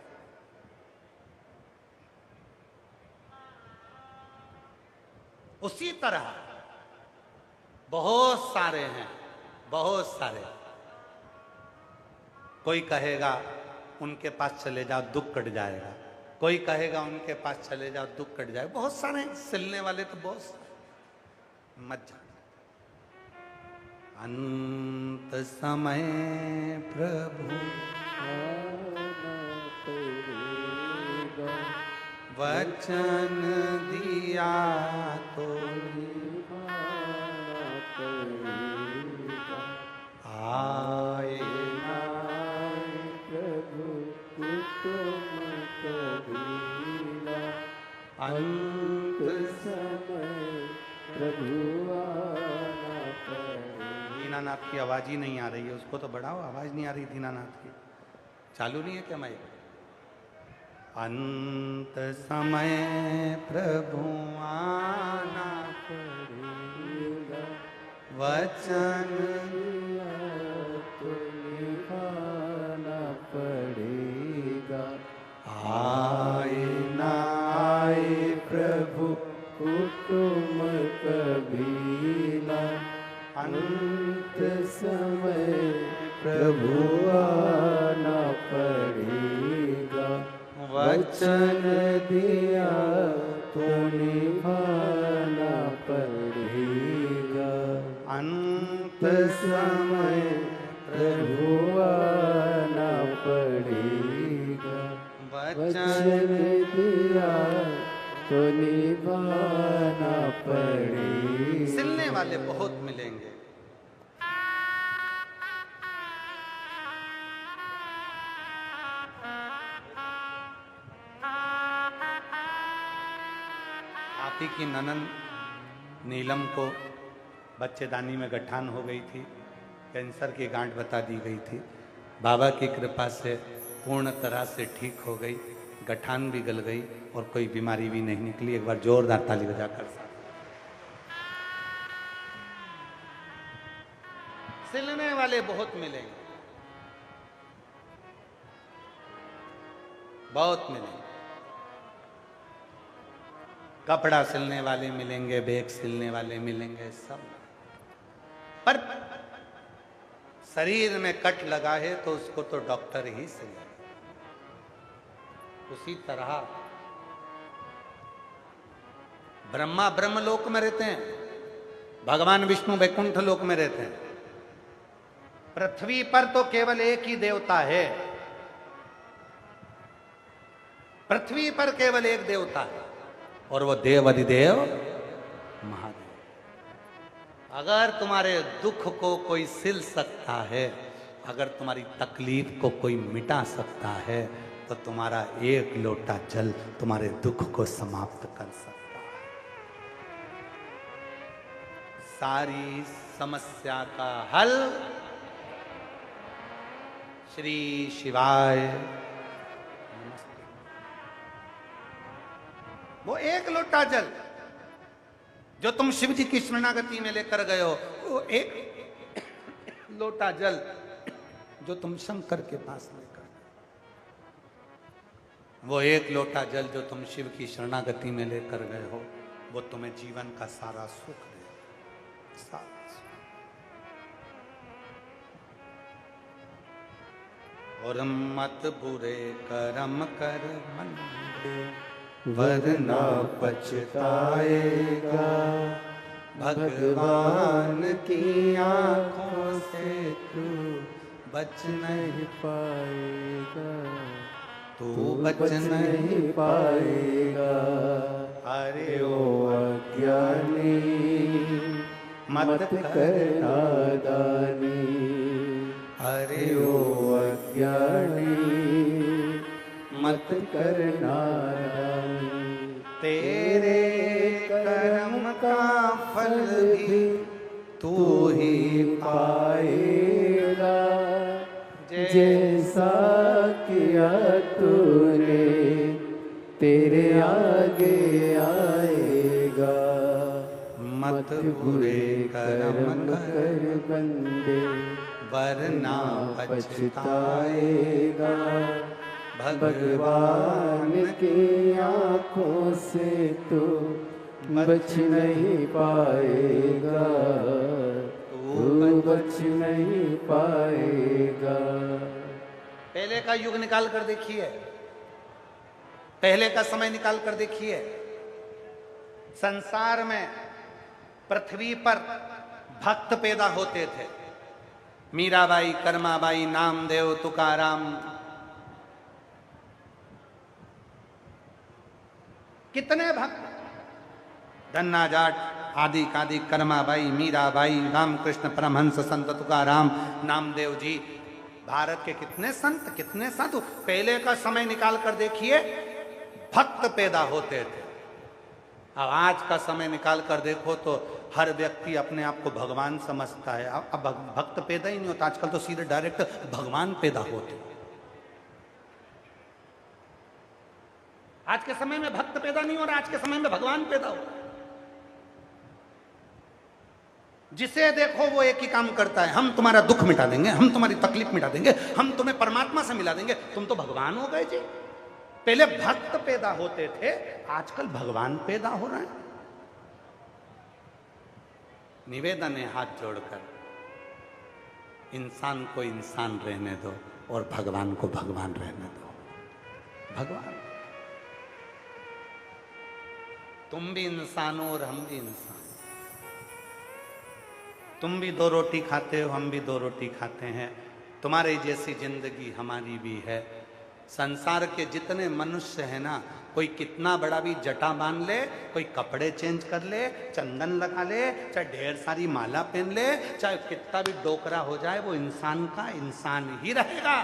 उसी तरह बहुत सारे हैं, बहुत सारे। कोई कहेगा उनके पास चले जाओ दुख कट जाएगा, कोई कहेगा उनके पास चले जाओ दुख कट जाएगा। बहुत सारे सिलने वाले तो बहुत सारे, मत जाओ। अंत समय प्रभु वचन दिया तो आ दीनानाथ की आवाज ही नहीं आ रही है, उसको तो बढ़ाओ, आवाज नहीं आ रही दीनानाथ की। चालू नहीं है क्या मैं? अंत समय प्रभु आना पड़ेगा, वचन दिया तो निभाना पड़ेगा। आए ना आए प्रभु हुक्म कभी ना, अंत समय प्रभु आना पड़ेगा। वचन दिया तो निभाना पड़ेगा। अंत समय प्रभु आना पड़ेगा। वचन दिया तो निभाना पड़ेगा। सिलने वाले बहुत मिलेंगे। आप ही की ननन नीलम को बच्चेदानी में गठान हो गई थी, कैंसर की गांठ बता दी गई थी। बाबा की कृपा से पूर्ण तरह से ठीक हो गई, गठान भी गल गई और कोई बीमारी भी नहीं निकली। एक बार जोरदार ताली बजाकर सिलने वाले बहुत मिलेंगे, बहुत मिलेंगे। कपड़ा सिलने वाले मिलेंगे, बैग सिलने वाले मिलेंगे, सब। पर शरीर में कट लगा है तो उसको तो डॉक्टर ही सिले। उसी तरह ब्रह्मा ब्रह्मलोक में रहते हैं, भगवान विष्णु वैकुंठ लोक में रहते हैं। पृथ्वी पर तो केवल एक ही देवता है, पृथ्वी पर केवल एक देवता है और वो देव अधिदेव महादेव। अगर तुम्हारे दुख को कोई सिल सकता है, अगर तुम्हारी तकलीफ को कोई मिटा सकता है, तो तुम्हारा एक लोटा जल तुम्हारे दुख को समाप्त कर सकता है। सारी समस्या का हल श्री शिवाय नमस्ते। वो एक लोटा जल जो तुम शिव जी की शरणागति में लेकर गए हो, वो एक लोटा जल जो तुम शंकर के पास लेकर गए, वो एक लोटा जल जो तुम शिव की शरणागति में लेकर गए हो, वो तुम्हें जीवन का सारा सुख दे, सारा सुख। और मत बुरे कर्म कर मंदे, वरना पछताएगा। भगवान की आंखों से तू बच नहीं पाएगा, तू बच नहीं पाएगा। अरे ओ अज्ञानी मत कर नादानी, अरे ओ अज्ञानी मत कर नादानी। तेरे कर्म का फल भी तू ही पाएगा। जैसा किया तूने तेरे आगे आएगा। मत बुरे कर्म कर बंदे, वरना पछताएगा। भगवान की आंखों से तू बच नहीं पाएगा, तू बच नहीं पाएगा। पहले का युग निकाल कर देखिए, पहले का समय निकाल कर देखिए। संसार में पृथ्वी पर भक्त पैदा होते थे। मीराबाई, कर्माबाई, नामदेव, तुकाराम, कितने भक्त, धन्ना जाट, आदि कादि, कर्माबाई, मीराबाई, रामकृष्ण परमहंस, संत तुकाराम, नामदेव जी, भारत के कितने संत, कितने साधु। पहले का समय निकाल कर देखिए, भक्त पैदा होते थे। अब आज का समय निकाल कर देखो तो हर व्यक्ति अपने आप को भगवान समझता है। अब भक्त पैदा ही नहीं होता, आजकल तो सीधे डायरेक्ट भगवान पैदा होते। आज के समय में भक्त पैदा नहीं हो रहा, आज के समय में भगवान पैदा हो रहा है। जिसे देखो वो एक ही काम करता है, हम तुम्हारा दुख मिटा देंगे, हम तुम्हारी तकलीफ मिटा देंगे, हम तुम्हें परमात्मा से मिला देंगे, तुम तो भगवान हो गए जी। पहले भक्त पैदा होते थे, आजकल भगवान पैदा हो रहे हैं। निवेदन है हाथ जोड़कर, इंसान को इंसान रहने दो और भगवान को भगवान रहने दो। भगवान, तुम भी इंसान हो और हम भी इंसान। तुम भी दो रोटी खाते हो, हम भी दो रोटी खाते हैं। तुम्हारी जैसी जिंदगी हमारी भी है। संसार के जितने मनुष्य हैं ना, कोई कितना बड़ा भी जटा बांध ले, कोई कपड़े चेंज कर ले, चंदन लगा ले, चाहे ढेर सारी माला पहन ले, चाहे कितना भी डोकरा हो जाए, वो इंसान का इंसान ही रहेगा।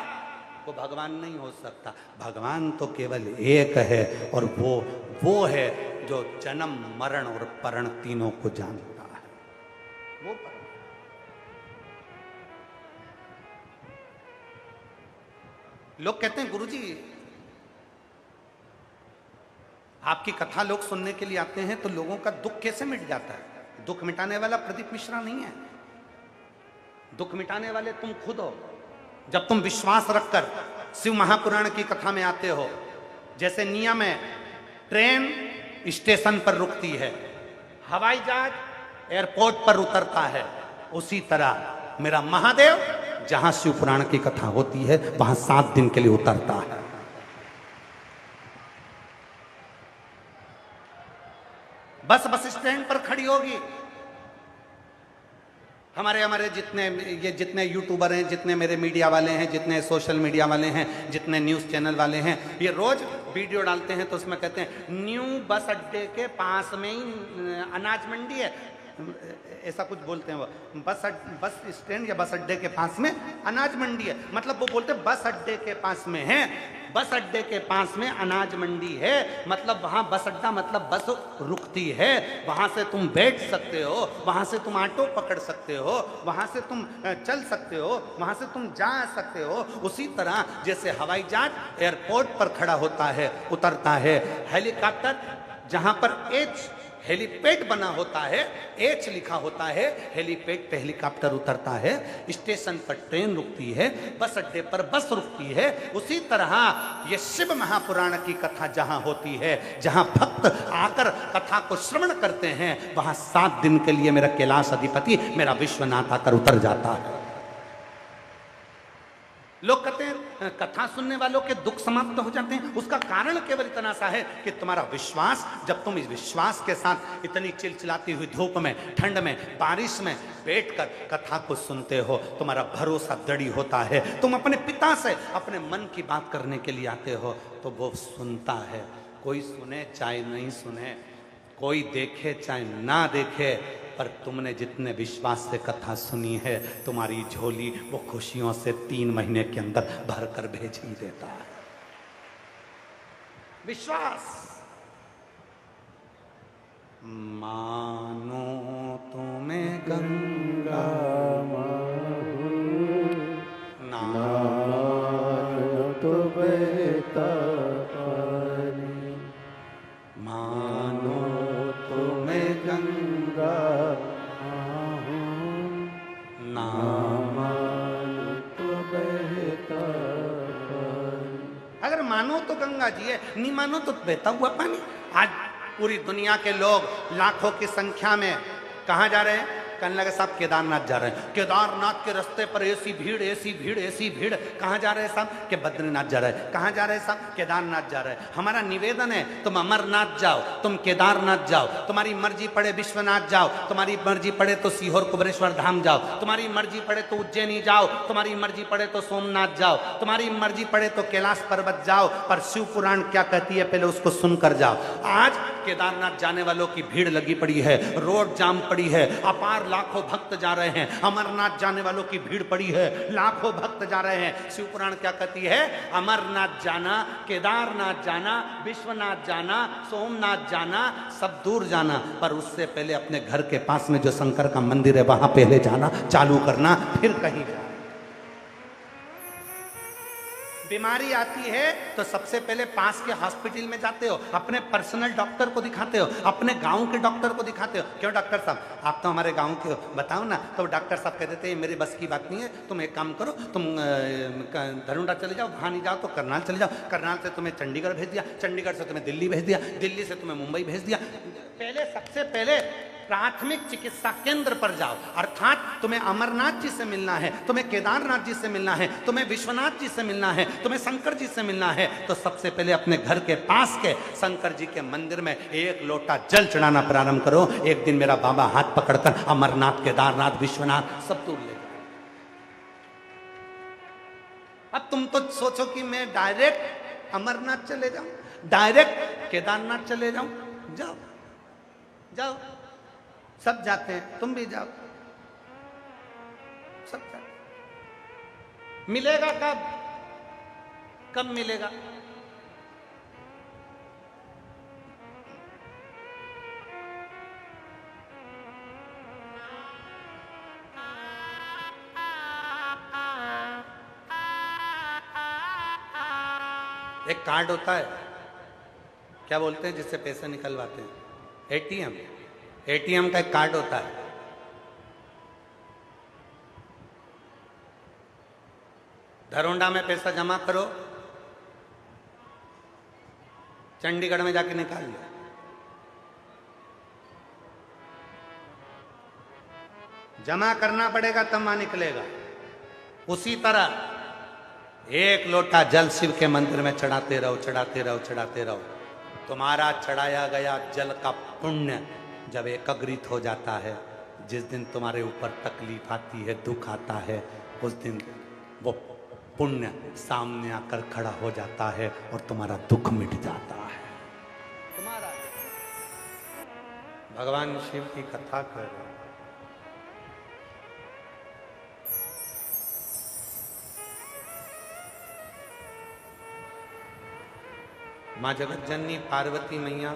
वो भगवान नहीं हो सकता। भगवान तो केवल एक है, और वो है जो जन्म मरण और परण तीनों को जानता है। वो लोग कहते हैं गुरुजी आपकी कथा लोग सुनने के लिए आते हैं तो लोगों का दुख कैसे मिट जाता है? दुख मिटाने वाला प्रदीप मिश्रा नहीं है, दुख मिटाने वाले तुम खुद हो। जब तुम विश्वास रखकर शिव महापुराण की कथा में आते हो, जैसे नियम है ट्रेन स्टेशन पर रुकती है, हवाई जहाज एयरपोर्ट पर उतरता है, उसी तरह मेरा महादेव जहां शिव पुराण की कथा होती है वहां 7 दिन के लिए उतरता है। बस स्टैंड पर खड़ी होगी। हमारे जितने यूट्यूबर हैं, जितने मेरे मीडिया वाले हैं, जितने सोशल मीडिया वाले हैं, जितने न्यूज चैनल वाले हैं, ये रोज वीडियो डालते हैं तो उसमें कहते हैं न्यू बस अड्डे के पास में ही अनाज मंडी है, ऐसा कुछ बोलते हैं। वो बस स्टैंड या बस अड्डे के पास में अनाज मंडी है, मतलब वो बोलते हैं बस अड्डे के पास में है, बस अड्डे के पास में अनाज मंडी है, मतलब वहां बस अड्डा मतलब बस रुकती है, वहां से तुम बैठ सकते हो, वहां से तुम ऑटो पकड़ सकते हो, वहां से तुम चल सकते हो, वहां से तुम जा सकते हो। उसी तरह जैसे हवाई जहाज एयरपोर्ट पर खड़ा होता है, उतरता है, हेलीकॉप्टर जहां पर एच हेलीपैड बना होता है, एच लिखा होता है, हेलीपैड पे हेलीकॉप्टर उतरता है, स्टेशन पर ट्रेन रुकती है, बस अड्डे पर बस रुकती है। उसी तरह ये शिव महापुराण की कथा जहां होती है, जहां भक्त आकर कथा को श्रवण करते हैं, वहां 7 दिन के लिए मेरा कैलाश अधिपति, मेरा विश्वनाथ आकर उतर जाता है। लोग कहते हैं कथा सुनने वालों के दुख समाप्त हो जाते हैं। उसका कारण केवल इतना सा है कि तुम्हारा विश्वास, जब तुम इस विश्वास के साथ इतनी चिलचिलाती हुई धूप में, ठंड में, बारिश में बैठकर कथा को सुनते हो, तुम्हारा भरोसा दृढ़ होता है। तुम अपने पिता से अपने मन की बात करने के लिए आते हो तो वो सुनता है। कोई सुने चाहे नहीं सुने, कोई देखे चाहे ना देखे, पर तुमने जितने विश्वास से कथा सुनी है, तुम्हारी झोली वो खुशियों से 3 महीने के अंदर भर कर भेज ही देता है। विश्वास। मानो तुम्हें गंगा ना तो बहता पानी, मानो तुम्हें गंगा ना तो बहता पानी। अगर मानो तो गंगा जी है, नहीं मानो तो बहता हुआ पानी। आज पूरी दुनिया के लोग लाखों की संख्या में कहाँ जा रहे हैं? कहने लगे साहब केदारनाथ जा रहे हैं। केदारनाथ के रास्ते पर ऐसी भीड़, ऐसी भीड़, ऐसी भीड़। कहाँ जा रहे हैं साहब? कि बद्रीनाथ जा रहे हैं। कहाँ जा रहे हैं साहब? केदारनाथ जा रहे हैं। हमारा निवेदन है तुम अमरनाथ जाओ, तुम केदारनाथ जाओ, तुम्हारी मर्जी पड़े विश्वनाथ जाओ, तुम्हारी मर्जी पड़े तो सीहोर कुबरेश्वर धाम जाओ, तुम्हारी मर्जी पड़े तो उज्जैनी जाओ, तुम्हारी मर्जी पड़े तो सोमनाथ जाओ, तुम्हारी मर्जी पड़े तो कैलाश पर्वत जाओ, पर शिव पुराण क्या कहती है पहले उसको सुनकर जाओ। आज केदारनाथ जाने वालों की भीड़ लगी पड़ी है, रोड जाम पड़ी है, अपार लाखों भक्त जा रहे हैं, अमरनाथ जाने वालों की भीड़ पड़ी है, लाखों भक्त जा रहे हैं। शिव पुराण क्या कहती है? अमरनाथ जाना, केदारनाथ जाना, विश्वनाथ जाना, सोमनाथ जाना, सब दूर जाना, पर उससे पहले अपने घर के पास में जो शंकर का मंदिर है वहां पहले जाना चालू करना, फिर कहीं जाना। बीमारी आती है तो सबसे पहले पास के हॉस्पिटल में जाते हो, अपने पर्सनल डॉक्टर को दिखाते हो, अपने गांव के डॉक्टर को दिखाते हो। क्यों डॉक्टर साहब, आप तो हमारे गांव के हो, बताओ ना। तो डॉक्टर साहब कह देते हैं मेरे बस की बात नहीं है, तुम एक काम करो, तुम धरुंडा चले जाओ, वहाँ नहीं जाओ तो करनाल चले जाओ, करनाल से तुम्हें चंडीगढ़ भेज दिया, चंडीगढ़ से तुम्हें दिल्ली भेज दिया, दिल्ली से तुम्हें मुंबई भेज दिया। पहले सबसे पहले प्राथमिक चिकित्सा केंद्र पर जाओ, अर्थात तुम्हें अमरनाथ जी से मिलना है, तुम्हें केदारनाथ जी से मिलना है, तुम्हें विश्वनाथ जी से मिलना है, तुम्हें शंकर जी से मिलना है, तो सबसे पहले अपने घर के पास के शंकर जी के मंदिर में एक लोटा जल चढ़ाना प्रारंभ करो। एक दिन मेरा बाबा हाथ पकड़कर अमरनाथ, केदारनाथ, विश्वनाथ सब दूर ले। अब तुम तो सोचो कि मैं डायरेक्ट अमरनाथ चले जाऊं, डायरेक्ट केदारनाथ चले जाऊं। जाओ जाओ, सब जाते हैं, तुम भी जाओ, सब जाते। मिलेगा कब? कब मिलेगा? एक कार्ड होता है, क्या बोलते हैं, जिससे पैसे निकलवाते हैं, एटीएम। एटीएम का एक कार्ड होता है। धरोंडा में पैसा जमा करो, चंडीगढ़ में जाके निकाल लो। जमा करना पड़ेगा तब वहां निकलेगा। उसी तरह एक लोटा जल शिव के मंदिर में चढ़ाते रहो, चढ़ाते रहो, चढ़ाते रहो। तुम्हारा चढ़ाया गया जल का पुण्य जब एकत्रित हो जाता है, जिस दिन तुम्हारे ऊपर तकलीफ आती है, दुख आता है, उस दिन वो पुण्य सामने आकर खड़ा हो जाता है और तुम्हारा दुख मिट जाता है। तुम्हारा भगवान शिव की कथा कर रहे हैं। माँ जगत जननी पार्वती मैया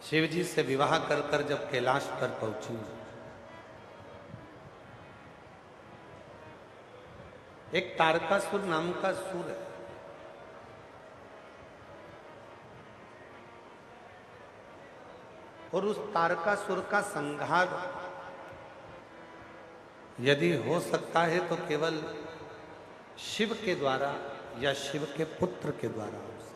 शिव जी से विवाह कर कर जब कैलाश पर पहुंची, एक तारकासुर नाम का सुर है, और उस तारकासुर का संहार यदि हो सकता है तो केवल शिव के द्वारा या शिव के पुत्र के द्वारा हो सकता।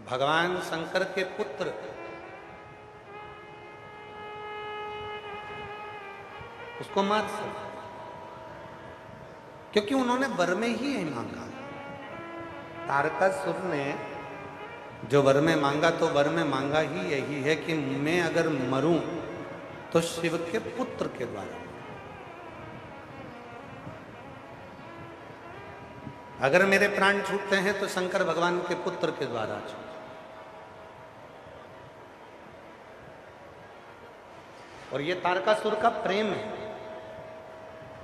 भगवान शंकर के पुत्र उसको मार सकते, क्योंकि उन्होंने वर में ही यही मांगा। तारकासुर ने जो वर में मांगा, तो वर में मांगा ही यही है कि मैं अगर मरूं तो शिव के पुत्र के द्वारा, अगर मेरे प्राण छूटते हैं तो शंकर भगवान के पुत्र के द्वारा छूटे। और ये तारकासुर का प्रेम है,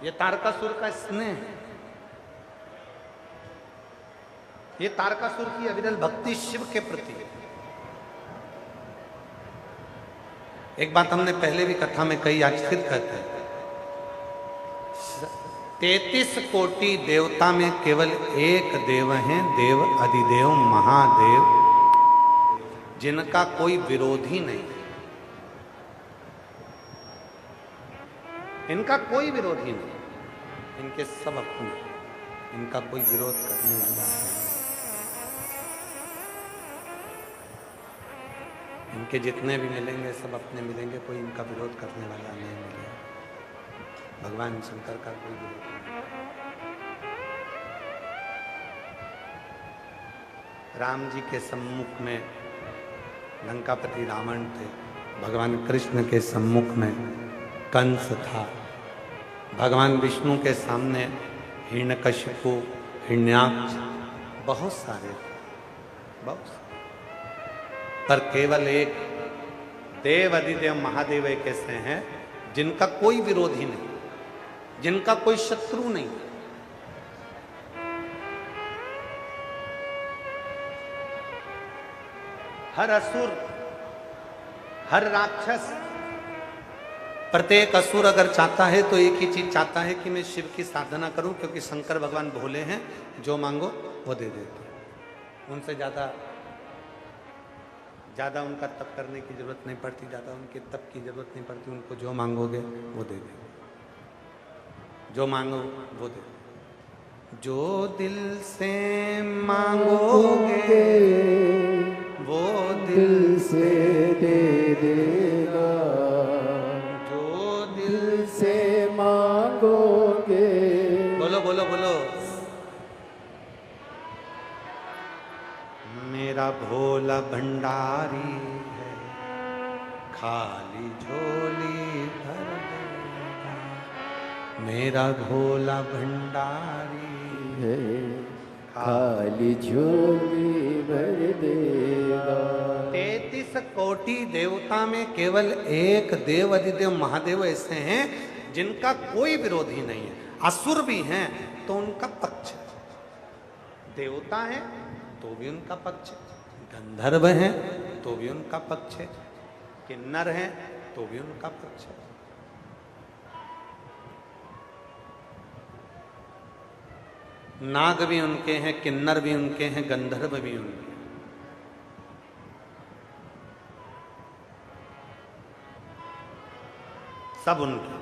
ये तारकासुर का स्नेह है, ये तारकासुर की अविरल भक्ति शिव के प्रति है। एक बात हमने पहले भी कथा में कही, आज फिर कहते हैं, 33 कोटि देवता में केवल एक देव हैं, देव अधिदेव महादेव, जिनका कोई विरोधी नहीं। इनका कोई विरोधी नहीं, इनके सब अपने, इनका कोई विरोध करने वाला नहीं। इनके जितने भी मिलेंगे सब अपने मिलेंगे, कोई इनका विरोध करने वाला नहीं मिलेगा। भगवान शंकर का कोई विरोध नहीं। राम जी के सम्मुख में लंकापति रावण थे, भगवान कृष्ण के सम्मुख में कंस था, भगवान विष्णु के सामने हिरण्यकशिपु, हिरण्याक्ष, बहुत सारे, बहुत सारे। पर केवल एक देव अधिदेव महादेव एक ऐसे हैं जिनका कोई विरोधी नहीं, जिनका कोई शत्रु नहीं। हर असुर, हर राक्षस, प्रत्येक असुर अगर चाहता है तो एक ही चीज चाहता है कि मैं शिव की साधना करूं, क्योंकि शंकर भगवान भोले हैं, जो मांगो वो दे देते हैं। उनसे ज्यादा उनका तप करने की जरूरत नहीं पड़ती, ज्यादा उनके तप की जरूरत नहीं पड़ती। उनको जो मांगोगे वो दे देंगे, जो मांगो वो दे देंगे। जो दिल से मांगोगे वो दिल से दे देगा, जो दिल से मांगोगे। बोलो बोलो बोलो। मेरा भोला भंडारी है, खाली झोली भर देगा। मेरा भोला भंडारी है, खाली झोली भर देगा। 33 कोटि देवता में केवल एक देव अधिदेव महादेव ऐसे हैं जिनका कोई विरोधी नहीं है। असुर भी हैं तो उनका पक्ष है, देवता है तो भी उनका पक्ष है, गंधर्व हैं तो भी उनका पक्ष है, किन्नर हैं तो भी उनका पक्ष है। नाग भी उनके हैं, किन्नर भी उनके हैं, गंधर्व भी उनके हैं। सब उनके।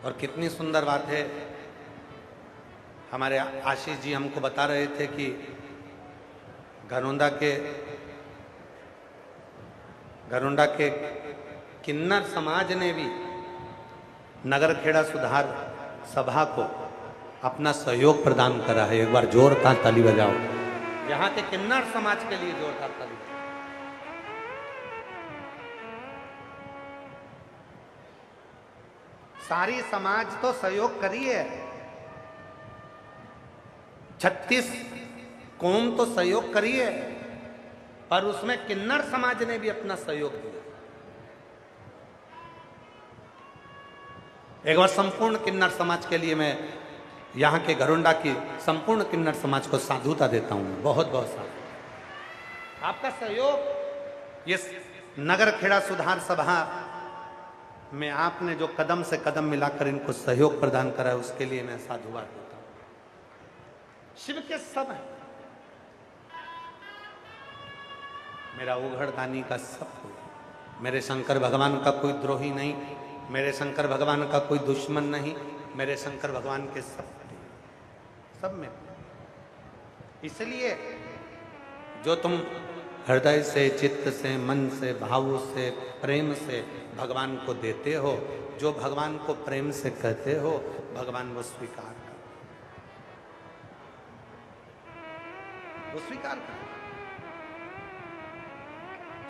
और कितनी सुंदर बात है, हमारे आशीष जी हमको बता रहे थे कि घरोंदा के किन्नर समाज ने भी नगर खेड़ा सुधार सभा को अपना सहयोग प्रदान करा है। एक बार जोरदार ताली बजाओ यहाँ के किन्नर समाज के लिए, जोरदार ताली। सारी समाज तो सहयोग करी है, 36 कौम तो सहयोग करी है, पर उसमें किन्नर समाज ने भी अपना सहयोग दिया। एक बार संपूर्ण किन्नर समाज के लिए मैं यहाँ के घरोंडा की संपूर्ण किन्नर समाज को साधुता देता हूँ, बहुत बहुत साधु। आपका सहयोग ये नगर खेड़ा सुधार सभा में आपने जो कदम से कदम मिलाकर इनको सहयोग प्रदान करा है, उसके लिए मैं साधुवाद देता हूँ। शिव के सब है, मेरा उघड़दानी का सब कोई, मेरे शंकर भगवान का कोई द्रोही नहीं, मेरे शंकर भगवान का कोई दुश्मन नहीं, मेरे शंकर भगवान के सब में। इसलिए जो तुम हृदय से, चित्त से, मन से, भाव से, प्रेम से भगवान को देते हो, जो भगवान को प्रेम से कहते हो, भगवान वो स्वीकार कर, वो स्वीकार कर।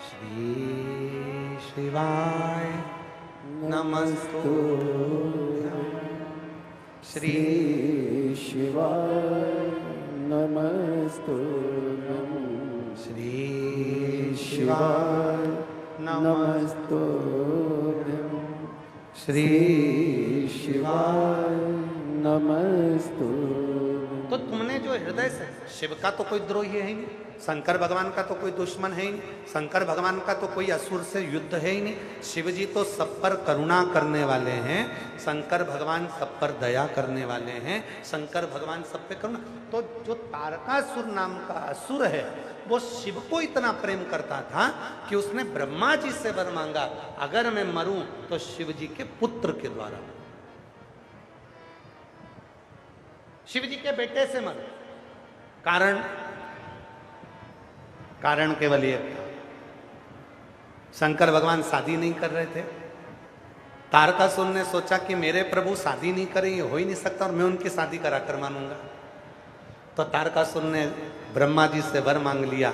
श्री शिवाय नमस्तुभ्यं, श्री शिवाय नमस्तुभ्यं, श्री शिवाय नमस्तुभ्यं, श्री शिवाय नमस्तुभ्यं। तो तुमने जो हृदय से, शिव का तो कोई द्रोही है ही नहीं, शंकर भगवान का तो कोई दुश्मन है ही नहीं, शंकर भगवान का तो कोई असुर से युद्ध है ही नहीं। शिव जी तो सब पर करुणा करने वाले हैं, शंकर भगवान सब पर दया करने वाले हैं, शंकर भगवान सब पे करुणा। तो जो तारकासुर नाम का असुर है वो शिव को इतना प्रेम करता था कि उसने ब्रह्मा जी से वर मांगा, अगर मैं मरूं तो शिव जी के पुत्र के द्वारा, शिव जी के बेटे से मर। कारण केवल एक था, शंकर भगवान शादी नहीं कर रहे थे। तारकासुर ने सोचा कि मेरे प्रभु शादी नहीं करें, ये हो ही नहीं सकता, और मैं उनकी शादी करा कर मानूंगा। तो तारकासुर ने ब्रह्मा जी से वर मांग लिया,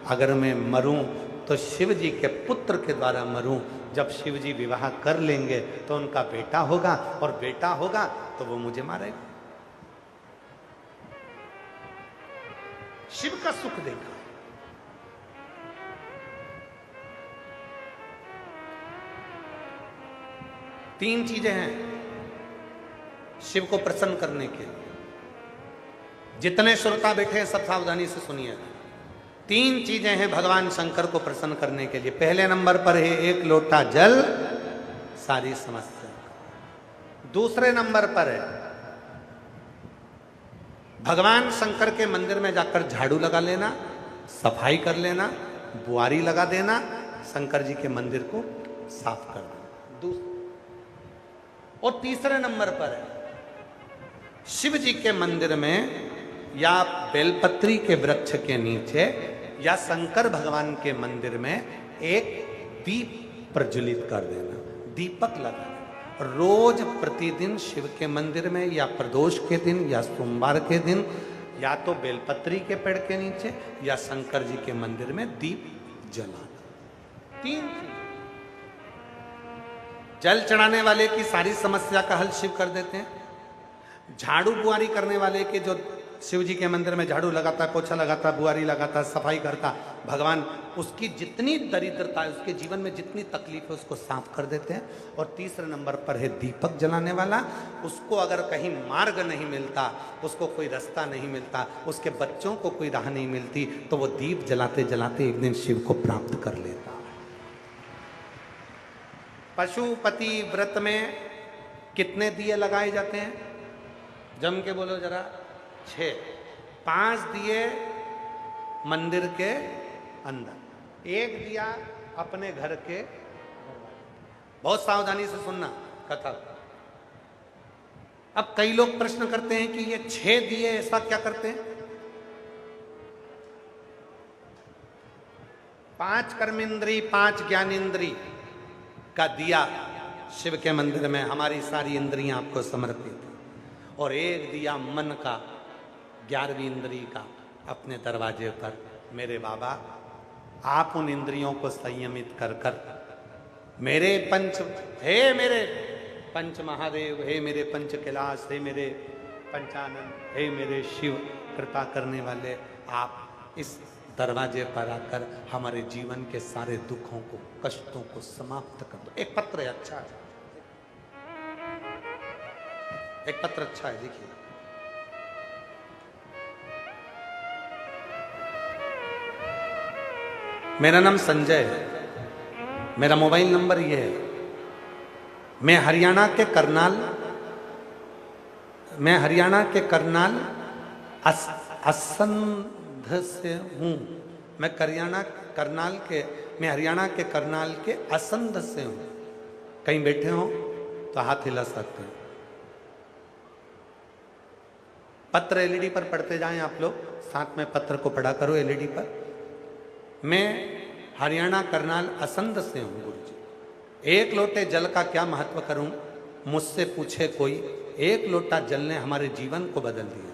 अगर मैं मरूं तो शिव जी के पुत्र के द्वारा मरूं। जब शिव जी विवाह कर लेंगे तो उनका बेटा होगा, और बेटा होगा तो वो मुझे मारेगा। शिव का सुख देखा। तीन चीजें हैं शिव को प्रसन्न करने के। जितने श्रोता बैठे हैं सब सावधानी से सुनिए। तीन चीजें हैं भगवान शंकर को प्रसन्न करने के लिए। पहले नंबर पर है एक लोटा जल, सारी समस्या। दूसरे नंबर पर है भगवान शंकर के मंदिर में जाकर झाड़ू लगा लेना, सफाई कर लेना, बुआरी लगा देना, शंकर जी के मंदिर को साफ कर देना। और तीसरे नंबर पर है शिव जी के मंदिर में या बेलपत्री के वृक्ष के नीचे या शंकर भगवान के मंदिर में एक दीप प्रज्वलित कर देना, दीपक लगाना। रोज प्रतिदिन शिव के मंदिर में या प्रदोष के दिन या सोमवार के दिन या तो बेलपत्री के पेड़ के नीचे या शंकर जी के मंदिर में दीप जलाना। तीन चीज। जल चढ़ाने वाले की सारी समस्या का हल शिव कर देते हैं। झाड़ू बुआरी करने वाले के, जो शिव जी के मंदिर में झाड़ू लगाता, पोछा लगाता, बुआरी लगाता, सफाई करता, भगवान उसकी जितनी दरिद्रता है, उसके जीवन में जितनी तकलीफ है, उसको साफ कर देते हैं। और तीसरे नंबर पर है दीपक जलाने वाला। उसको अगर कहीं मार्ग नहीं मिलता, उसको कोई रास्ता नहीं मिलता, उसके बच्चों को कोई राह नहीं मिलती, तो वो दीप जलाते जलाते एक दिन शिव को प्राप्त कर लेता। पशुपति व्रत में कितने दिए लगाए जाते हैं? जम के बोलो जरा। 6। 5 दिए मंदिर के अंदर, 1 दिया अपने घर के। बहुत सावधानी से सुनना कथा। अब कई लोग प्रश्न करते हैं कि ये 6 दिए ऐसा क्या करते हैं? 5 कर्मेंद्री, 5 ज्ञानेंद्री का दिया शिव के मंदिर में, हमारी सारी इंद्रियां आपको समर्पित। और 1 दिया मन का, 11वीं इंद्री का अपने दरवाजे पर। मेरे बाबा, आप उन इंद्रियों को संयमित कर कर मेरे मेरे पंच महादेव, हे मेरे पंच कैलाश, हे मेरे पंचानन, हे मेरे शिव, कृपा करने वाले, आप इस दरवाजे पर आकर हमारे जीवन के सारे दुखों को, कष्टों को समाप्त कर दो। एक पत्र है, अच्छा है, एक पत्र अच्छा है, देखिए। मेरा नाम संजय है, मेरा मोबाइल नंबर ये है। मैं हरियाणा के करनाल असंध से हूँ। मैं हरियाणा के करनाल के असंध से हूँ। कहीं बैठे हो तो हाथ हिला सकते हैं। पत्र एलईडी पर पढ़ते जाएं आप लोग, साथ में पत्र को पढ़ा करो एलईडी पर। मैं हरियाणा करनाल असंध से हूँ गुरुजी। 1 लोटे जल का क्या महत्व करूं, मुझसे पूछे कोई। 1 लोटा जल ने हमारे जीवन को बदल दिया।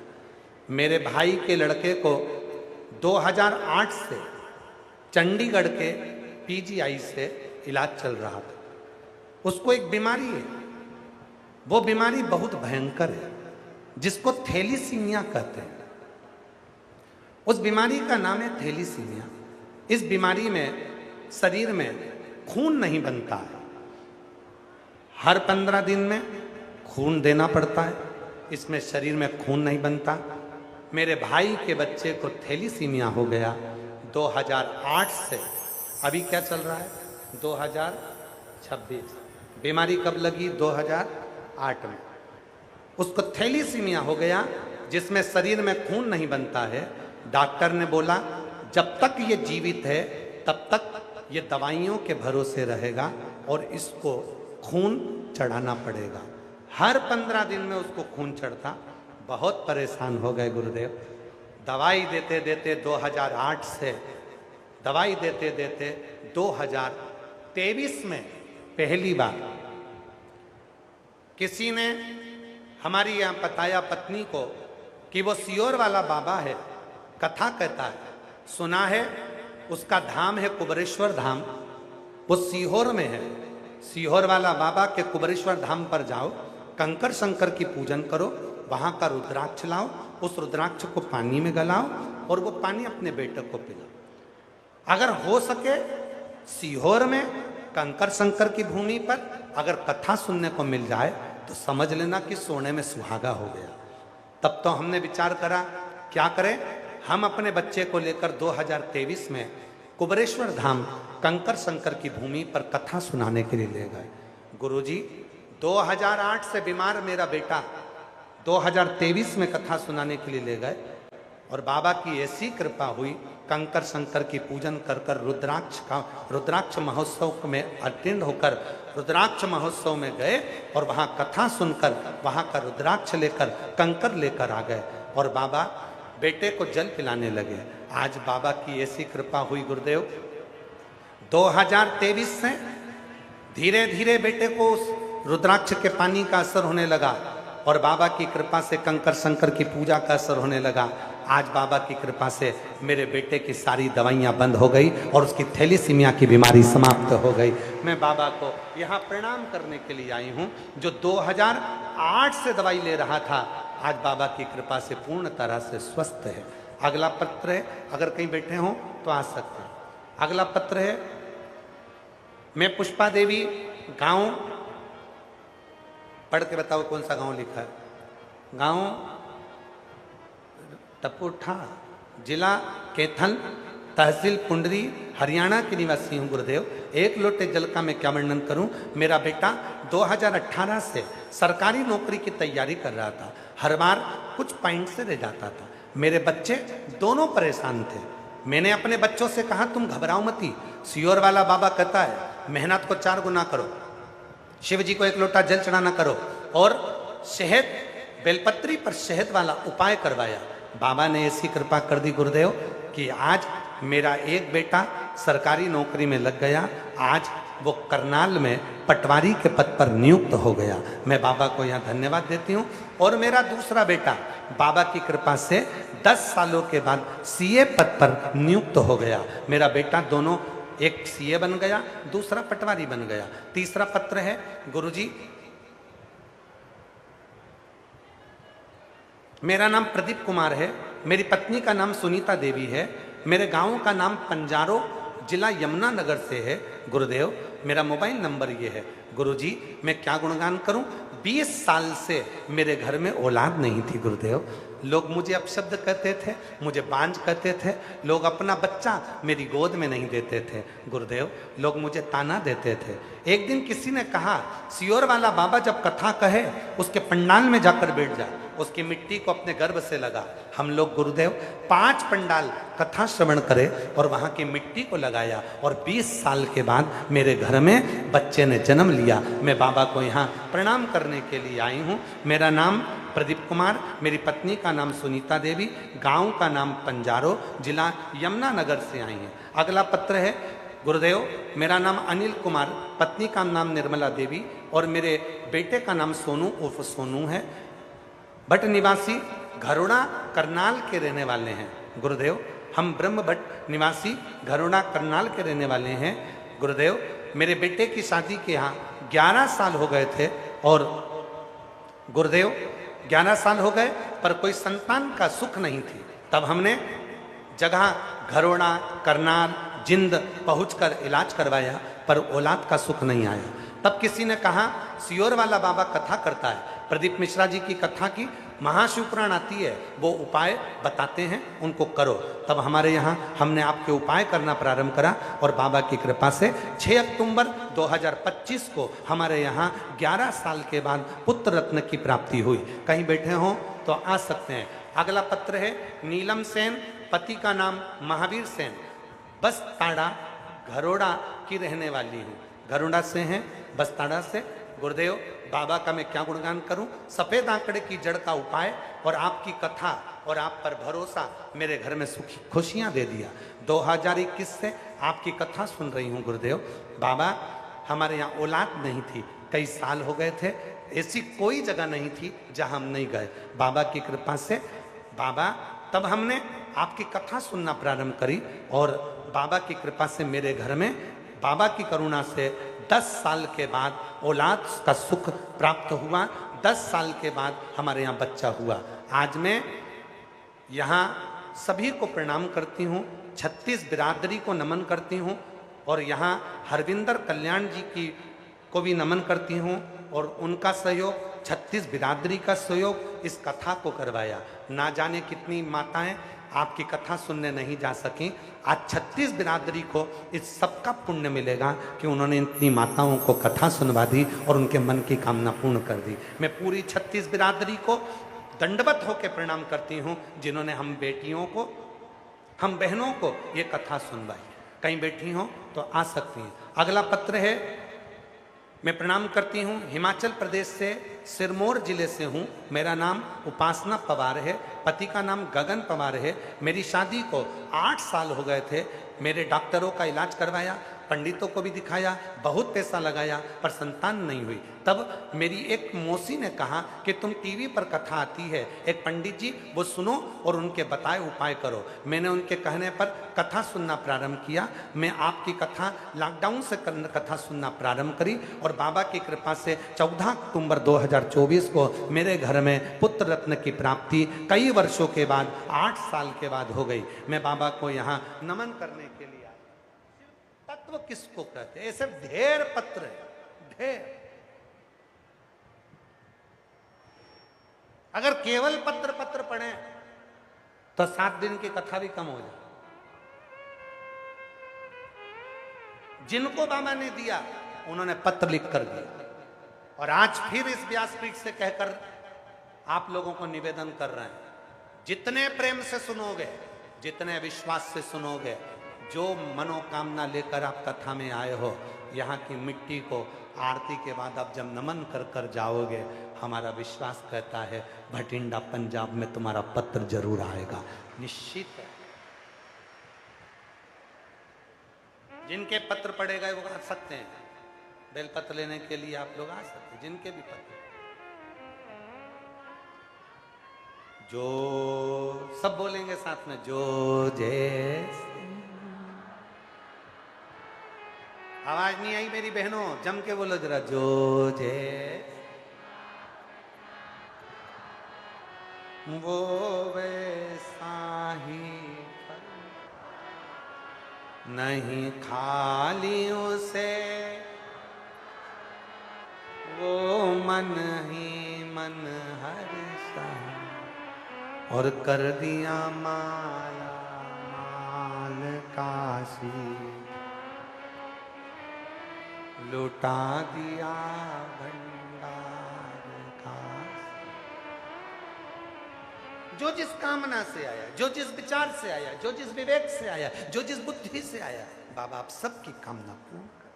मेरे भाई के लड़के को 2008 से चंडीगढ़ के पीजीआई से इलाज चल रहा था। उसको एक बीमारी है, वो बीमारी बहुत भयंकर है, जिसको थैलीसीमिया कहते हैं। उस बीमारी का नाम है थैलीसीमिया। इस बीमारी में शरीर में खून नहीं बनता है। हर 15 दिन में खून देना पड़ता है। इसमें शरीर में खून नहीं बनता। मेरे भाई के बच्चे को थैलीसीमिया हो गया 2008 से। अभी क्या चल रहा है? 2026। बीमारी कब लगी? 2008 में। उसको थैलीसीमिया हो गया, जिसमें शरीर में खून नहीं बनता है। डॉक्टर ने बोला जब तक ये जीवित है तब तक ये दवाइयों के भरोसे रहेगा और इसको खून चढ़ाना पड़ेगा। हर 15 दिन में उसको खून चढ़ता। बहुत परेशान हो गए गुरुदेव। दवाई देते देते 2008 से दवाई देते देते 2023 में पहली बार किसी ने हमारी यहाँ बताया पत्नी को कि वो सियोर वाला बाबा है, कथा कहता है, सुना है, उसका धाम है कुबरेश्वर धाम, वो सीहोर में है। सीहोर वाला बाबा के कुबरेश्वर धाम पर जाओ, कंकर शंकर की पूजन करो, वहां का रुद्राक्ष लाओ, उस रुद्राक्ष को पानी में गलाओ और वो पानी अपने बेटे को पिलाओ। अगर हो सके सीहोर में कंकर शंकर की भूमि पर अगर कथा सुनने को मिल जाए तो समझ लेना कि सोने में सुहागा हो गया। तब तो हमने विचार करा क्या करें, हम अपने बच्चे को लेकर 2023 में कुबरेश्वर धाम कंकर शंकर की भूमि पर कथा सुनाने के लिए ले गए। गुरुजी 2008 से बीमार मेरा बेटा 2023 में कथा सुनाने के लिए ले गए और बाबा की ऐसी कृपा हुई, कंकर शंकर की पूजन कर कर रुद्राक्ष महोत्सव में अटेंड होकर रुद्राक्ष महोत्सव में गए और वहां कथा सुनकर वहां का रुद्राक्ष लेकर कंकर लेकर आ गए और बाबा बेटे को जल पिलाने लगे। आज बाबा की ऐसी कृपा हुई गुरुदेव, 2023 से धीरे धीरे बेटे को उस रुद्राक्ष के पानी का असर होने लगा और बाबा की कृपा से कंकर शंकर की पूजा का असर होने लगा। आज बाबा की कृपा से मेरे बेटे की सारी दवाइयां बंद हो गई और उसकी थैलीसीमिया की बीमारी समाप्त हो गई। मैं बाबा को यहाँ प्रणाम करने के लिए आई हूँ, जो 2008 से दवाई ले रहा था, आज बाबा की कृपा से पूर्ण तरह से स्वस्थ है। अगला पत्र है, अगर कहीं बैठे हों तो आ सकते हैं। अगला पत्र है, मैं पुष्पा देवी, गांव, पढ़ के बताओ कौन सा गांव लिखा है, गांव टपुठा, जिला कैथल, तहसील पुंडरी, हरियाणा की निवासी हूँ गुरुदेव। एक लोटे जल का मैं क्या वर्णन करूं। मेरा बेटा 2018 से सरकारी नौकरी की तैयारी कर रहा था, हर बार कुछ पॉइंट से रह जाता था। मेरे बच्चे दोनों परेशान थे। मैंने अपने बच्चों से कहा तुम घबराओ मती, सीहोर वाला बाबा कहता है मेहनत को 4 गुना करो, शिव जी को 1 लोटा जल चढ़ाना करो, और शहद बेलपत्री पर शहद वाला उपाय करवाया। बाबा ने ऐसी कृपा कर दी गुरुदेव कि आज मेरा एक बेटा सरकारी नौकरी में लग गया, आज वो करनाल में पटवारी के पद पर नियुक्त हो गया। मैं बाबा को यहाँ धन्यवाद देती हूँ। और मेरा दूसरा बेटा बाबा की कृपा से 10 सालों के बाद सीए पद पर नियुक्त हो गया। मेरा बेटा दोनों, एक सीए बन गया, दूसरा पटवारी बन गया। तीसरा पत्र है, गुरुजी मेरा नाम प्रदीप कुमार है, मेरी पत्नी का नाम सुनीता देवी है, मेरे गांव का नाम पंजारो, जिला यमुनानगर से है गुरुदेव। मेरा मोबाइल नंबर ये है। गुरुजी मैं क्या गुणगान करूं, 20 साल से मेरे घर में औलाद नहीं थी गुरुदेव। लोग मुझे अपशब्द कहते थे, मुझे बांझ कहते थे, लोग अपना बच्चा मेरी गोद में नहीं देते थे गुरुदेव, लोग मुझे ताना देते थे। एक दिन किसी ने कहा सीहोर वाला बाबा जब कथा कहे उसके पंडाल में जाकर बैठ जा, उसकी मिट्टी को अपने गर्भ से लगा। हम लोग गुरुदेव 5 पंडाल कथा श्रवण करे और वहां की मिट्टी को लगाया और 20 साल के बाद मेरे घर में बच्चे ने जन्म लिया। मैं बाबा को यहाँ प्रणाम करने के लिए आई हूँ। मेरा नाम प्रदीप कुमार, मेरी पत्नी का नाम सुनीता देवी, गांव का नाम पंजारो, जिला यमुनानगर से आई हैं। अगला पत्र है, गुरुदेव मेरा नाम अनिल कुमार, पत्नी का नाम निर्मला देवी और मेरे बेटे का नाम सोनू उर्फ सोनू है। भट्ट निवासी घरोड़ा करनाल के रहने वाले हैं गुरुदेव। हम ब्रह्म भट्ट निवासी घरोड़ा करनाल के रहने वाले हैं गुरुदेव। मेरे बेटे की शादी के यहाँ 11 साल हो गए थे और गुरुदेव 11 साल हो गए पर कोई संतान का सुख नहीं थी। तब हमने जगह घरोड़ा करनाल जिंद पहुंचकर इलाज करवाया पर औलाद का सुख नहीं आया। तब किसी ने कहा सीहोर वाला बाबा कथा करता है, प्रदीप मिश्रा जी की कथा की महाशिवपुराण आती है, वो उपाय बताते हैं, उनको करो। तब हमारे यहाँ हमने आपके उपाय करना प्रारंभ करा और बाबा की कृपा से 6 अक्टूबर 2025 को हमारे यहाँ 11 साल के बाद पुत्र रत्न की प्राप्ति हुई। कहीं बैठे हों तो आ सकते हैं। अगला पत्र है, नीलम सेन, पति का नाम महावीर सेन, बसताड़ा घरोड़ा की रहने वाली हूँ। घरोड़ा से हैं, बसताड़ा से। गुरुदेव बाबा का मैं क्या गुणगान करूं। सफेद आंकड़े की जड़ का उपाय और आपकी कथा और आप पर भरोसा मेरे घर में सुखी खुशियां दे दिया। 2021 से आपकी कथा सुन रही हूं गुरुदेव। बाबा हमारे यहाँ औलाद नहीं थी, कई साल हो गए थे, ऐसी कोई जगह नहीं थी जहां हम नहीं गए। बाबा की कृपा से बाबा, तब हमने आपकी कथा सुनना प्रारंभ करी और बाबा की कृपा से मेरे घर में बाबा की करुणा से 10 साल के बाद औलाद का सुख प्राप्त हुआ। 10 साल के बाद हमारे यहाँ बच्चा हुआ। आज मैं यहाँ सभी को प्रणाम करती हूँ, 36 बिरादरी को नमन करती हूँ और यहाँ हरविंदर कल्याण जी की को भी नमन करती हूँ और उनका सहयोग, 36 बिरादरी का सहयोग इस कथा को करवाया। ना जाने कितनी माताएं आपकी कथा सुनने नहीं जा सकी। आज 36 बिरादरी को इस सबका पुण्य मिलेगा कि उन्होंने इतनी माताओं को कथा सुनवा दी और उनके मन की कामना पूर्ण कर दी। मैं पूरी 36 बिरादरी को दंडवत होकर प्रणाम करती हूँ जिन्होंने हम बेटियों को, हम बहनों को ये कथा सुनवाई। कहीं बैठी हो तो आ सकती हैं। अगला पत्र है, मैं प्रणाम करती हूँ, हिमाचल प्रदेश से सिरमौर जिले से हूँ। मेरा नाम उपासना पवार है, पति का नाम गगन पवार है। मेरी शादी को 8 साल हो गए थे। मेरे डॉक्टरों का इलाज करवाया, पंडितों को भी दिखाया, बहुत पैसा लगाया पर संतान नहीं हुई। तब मेरी एक मौसी ने कहा कि तुम टीवी पर कथा आती है, एक पंडित जी वो सुनो और उनके बताए उपाय करो। मैंने उनके कहने पर कथा सुनना प्रारंभ किया। मैं आपकी कथा लॉकडाउन से कथा सुनना प्रारंभ करी और बाबा की कृपा से 14 अक्टूबर 2024 को मेरे घर में पुत्र रत्न की प्राप्ति कई वर्षों के बाद, 8 साल के बाद हो गई। मैं बाबा को यहाँ नमन करने के लिए आया। तत्व किसको कहते हैं? ऐसे ढेर पत्र है, ढेर। अगर केवल पत्र पढ़े तो 7 दिन की कथा भी कम हो जाए। जिनको बाबा ने दिया उन्होंने पत्र लिख कर दिया और आज फिर इस व्यासपीठ से कहकर आप लोगों को निवेदन कर रहे हैं, जितने प्रेम से सुनोगे, जितने विश्वास से सुनोगे, जो मनोकामना लेकर आप कथा में आए हो, यहाँ की मिट्टी को आरती के बाद आप जब नमन कर कर जाओगे, हमारा विश्वास कहता है भटिंडा पंजाब में तुम्हारा पत्र जरूर आएगा, निश्चित है। जिनके पत्र पड़े गए वो आ सकते हैं, बेलपत्र लेने के लिए आप लोग आ सकते हैं, जिनके भी पत्र। जो सब बोलेंगे साथ में, जो जय। आवाज नहीं आई मेरी बहनों? जम के बोलो जरा, जो जय। वो वैसा ही नहीं खाली उसे, वो मन ही मन हर्षा और कर दिया माला माल काशी, लुटा दिया भंडार का। जो जिस कामना से आया, जो जिस विचार से आया, जो जिस विवेक से आया, जो जिस बुद्धि से आया, बाबा आप सबकी कामना पूर्ण कर।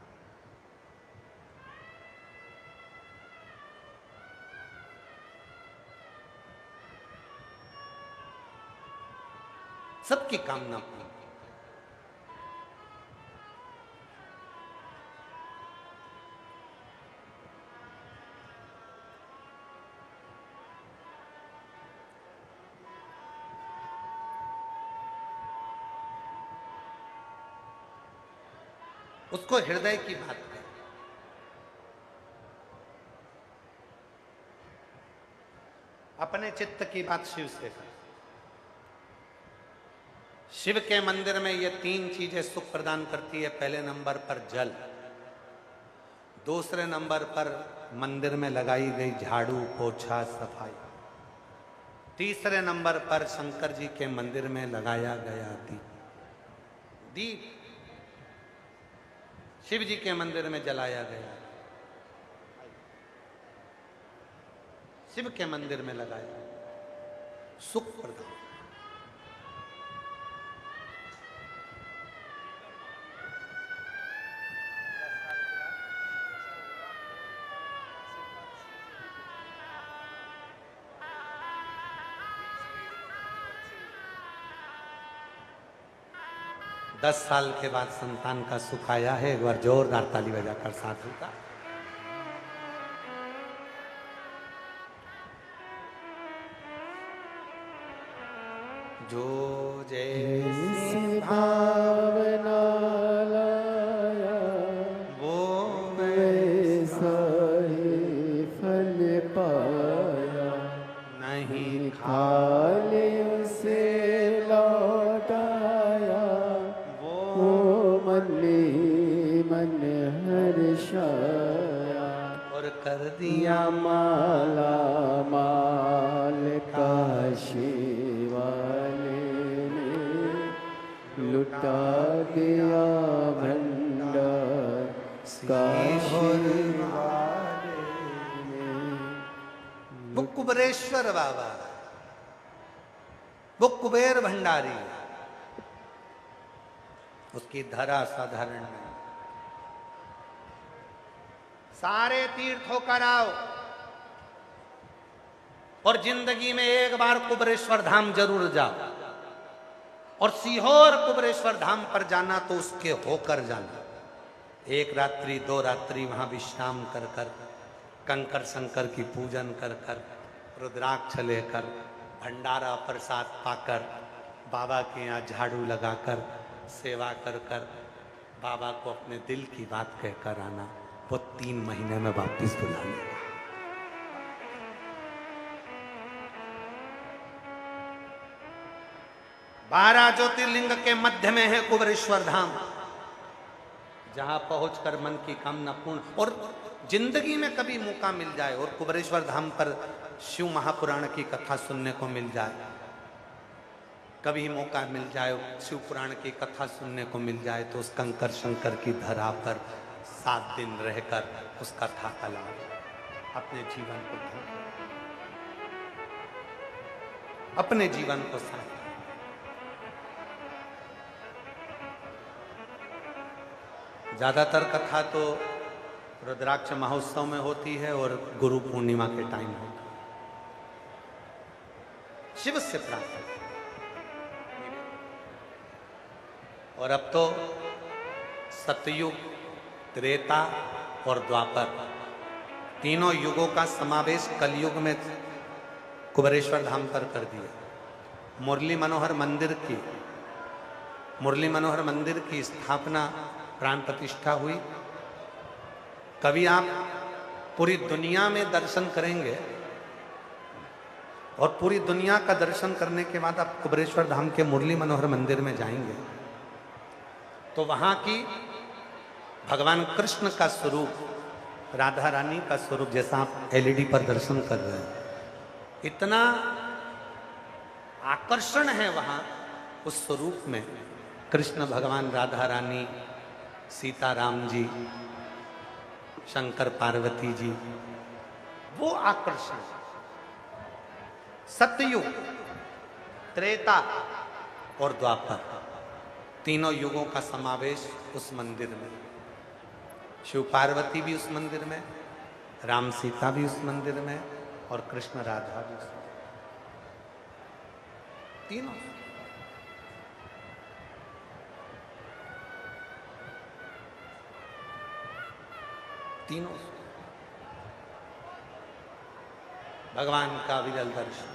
सबकी कामना पूर्ण। उसको हृदय की बात है। अपने चित्त की बात शिव से कर। शिव के मंदिर में ये 3 चीजें सुख प्रदान करती है। पहले नंबर पर जल, दूसरे नंबर पर मंदिर में लगाई गई झाड़ू पोछा सफाई, तीसरे नंबर पर शंकर जी के मंदिर में लगाया गया दीप शिव जी के मंदिर में जलाया गया, शिव के मंदिर में लगाया, सुख प्रदान। दस साल के बाद संतान का सुख आया है। एक बार जोरदार ताली बजाकर साधु का। जो जैसी जैसी भावना लाया वो वैसा ही फल पाया। नहीं खाली उसे लौटाया वो मनी मन हर्षाया। और कर या दिया माला माल काशी वाले ने लुटा दिया भंडार काशी वाले ने। वो कुबेरेश्वर बाबा, वो कुबेर भंडारी, उसकी धरा साधारण नहीं। सारे तीर्थ होकर आओ और जिंदगी में एक बार कुबेरेश्वर धाम जरूर जाओ। और सीहोर कुबेरेश्वर धाम पर जाना तो उसके होकर जाना। एक रात्रि दो रात्रि वहां विश्राम कर कर, कंकर शंकर की पूजन कर कर, रुद्राक्ष लेकर, भंडारा प्रसाद पाकर, बाबा के यहाँ झाड़ू लगाकर, सेवा कर कर बाबा को अपने दिल की बात कहकर आना। वो 3 महीने में वापिस बुला लेगा। बारह ज्योतिर्लिंग के मध्य में है कुबेरेश्वर धाम, जहां पहुंचकर मन की कामना पूर्ण। और जिंदगी में कभी मौका मिल जाए और कुबेरेश्वर धाम पर शिव महापुराण की कथा सुनने को मिल जाए, कभी मौका मिल जाए शिव पुराण की कथा सुनने को मिल जाए, तो उस कंकर शंकर की धरा पर 7 दिन रहकर उस कथा का लाभ अपने जीवन को धन्य, अपने जीवन को साथ। ज्यादातर कथा तो रुद्राक्ष महोत्सव में होती है और गुरु पूर्णिमा के टाइम होती है। शिव से प्रार्थना। और अब तो सतयुग, त्रेता और द्वापर, तीनों युगों का समावेश कलयुग में कुबेरेश्वर धाम पर कर दिया। मुरली मनोहर मंदिर की स्थापना, प्राण प्रतिष्ठा हुई। कभी आप पूरी दुनिया में दर्शन करेंगे और पूरी दुनिया का दर्शन करने के बाद आप कुबेरेश्वर धाम के मुरली मनोहर मंदिर में जाएंगे तो वहां की भगवान कृष्ण का स्वरूप, राधा रानी का स्वरूप, जैसा आप एलईडी पर दर्शन कर रहे हैं, इतना आकर्षण है वहां उस स्वरूप में। कृष्ण भगवान, राधा रानी, सीताराम जी, शंकर पार्वती जी, वो आकर्षण। सतयुग, त्रेता और द्वापर, तीनों युगों का समावेश उस मंदिर में। शिव पार्वती भी उस मंदिर में, राम सीता भी उस मंदिर में और कृष्ण राधा भी उस मंदिर में। तीनों भगवान का विरल दर्शन।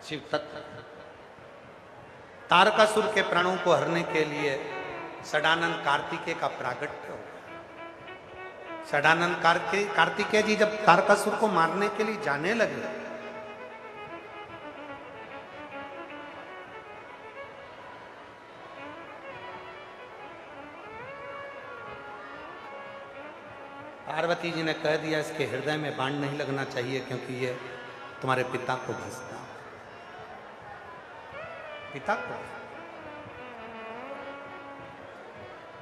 शिव तत्व तारकासुर के प्राणों को हरने के लिए षडानंद कार्तिकेय का प्रागट्य हो। षडानंद कार्तिकेय जी जब तारकासुर को मारने के लिए जाने लगे, पार्वती जी ने कह दिया इसके हृदय में बाण नहीं लगना चाहिए क्योंकि ये तुम्हारे पिता को भसता, पिता को।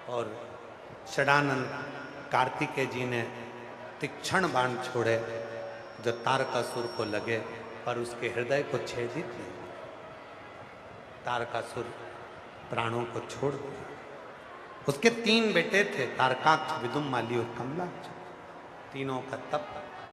और षडानंद कार्तिकेय जी ने तीक्ष्ण बाण छोड़े जो तारकासुर को लगे पर उसके हृदय को छेदित नहीं। तारकासुर प्राणों को छोड़ दिया। उसके 3 बेटे थे, तारकाक्ष, विदुम, माली और कमलाक्ष। तीनों का तप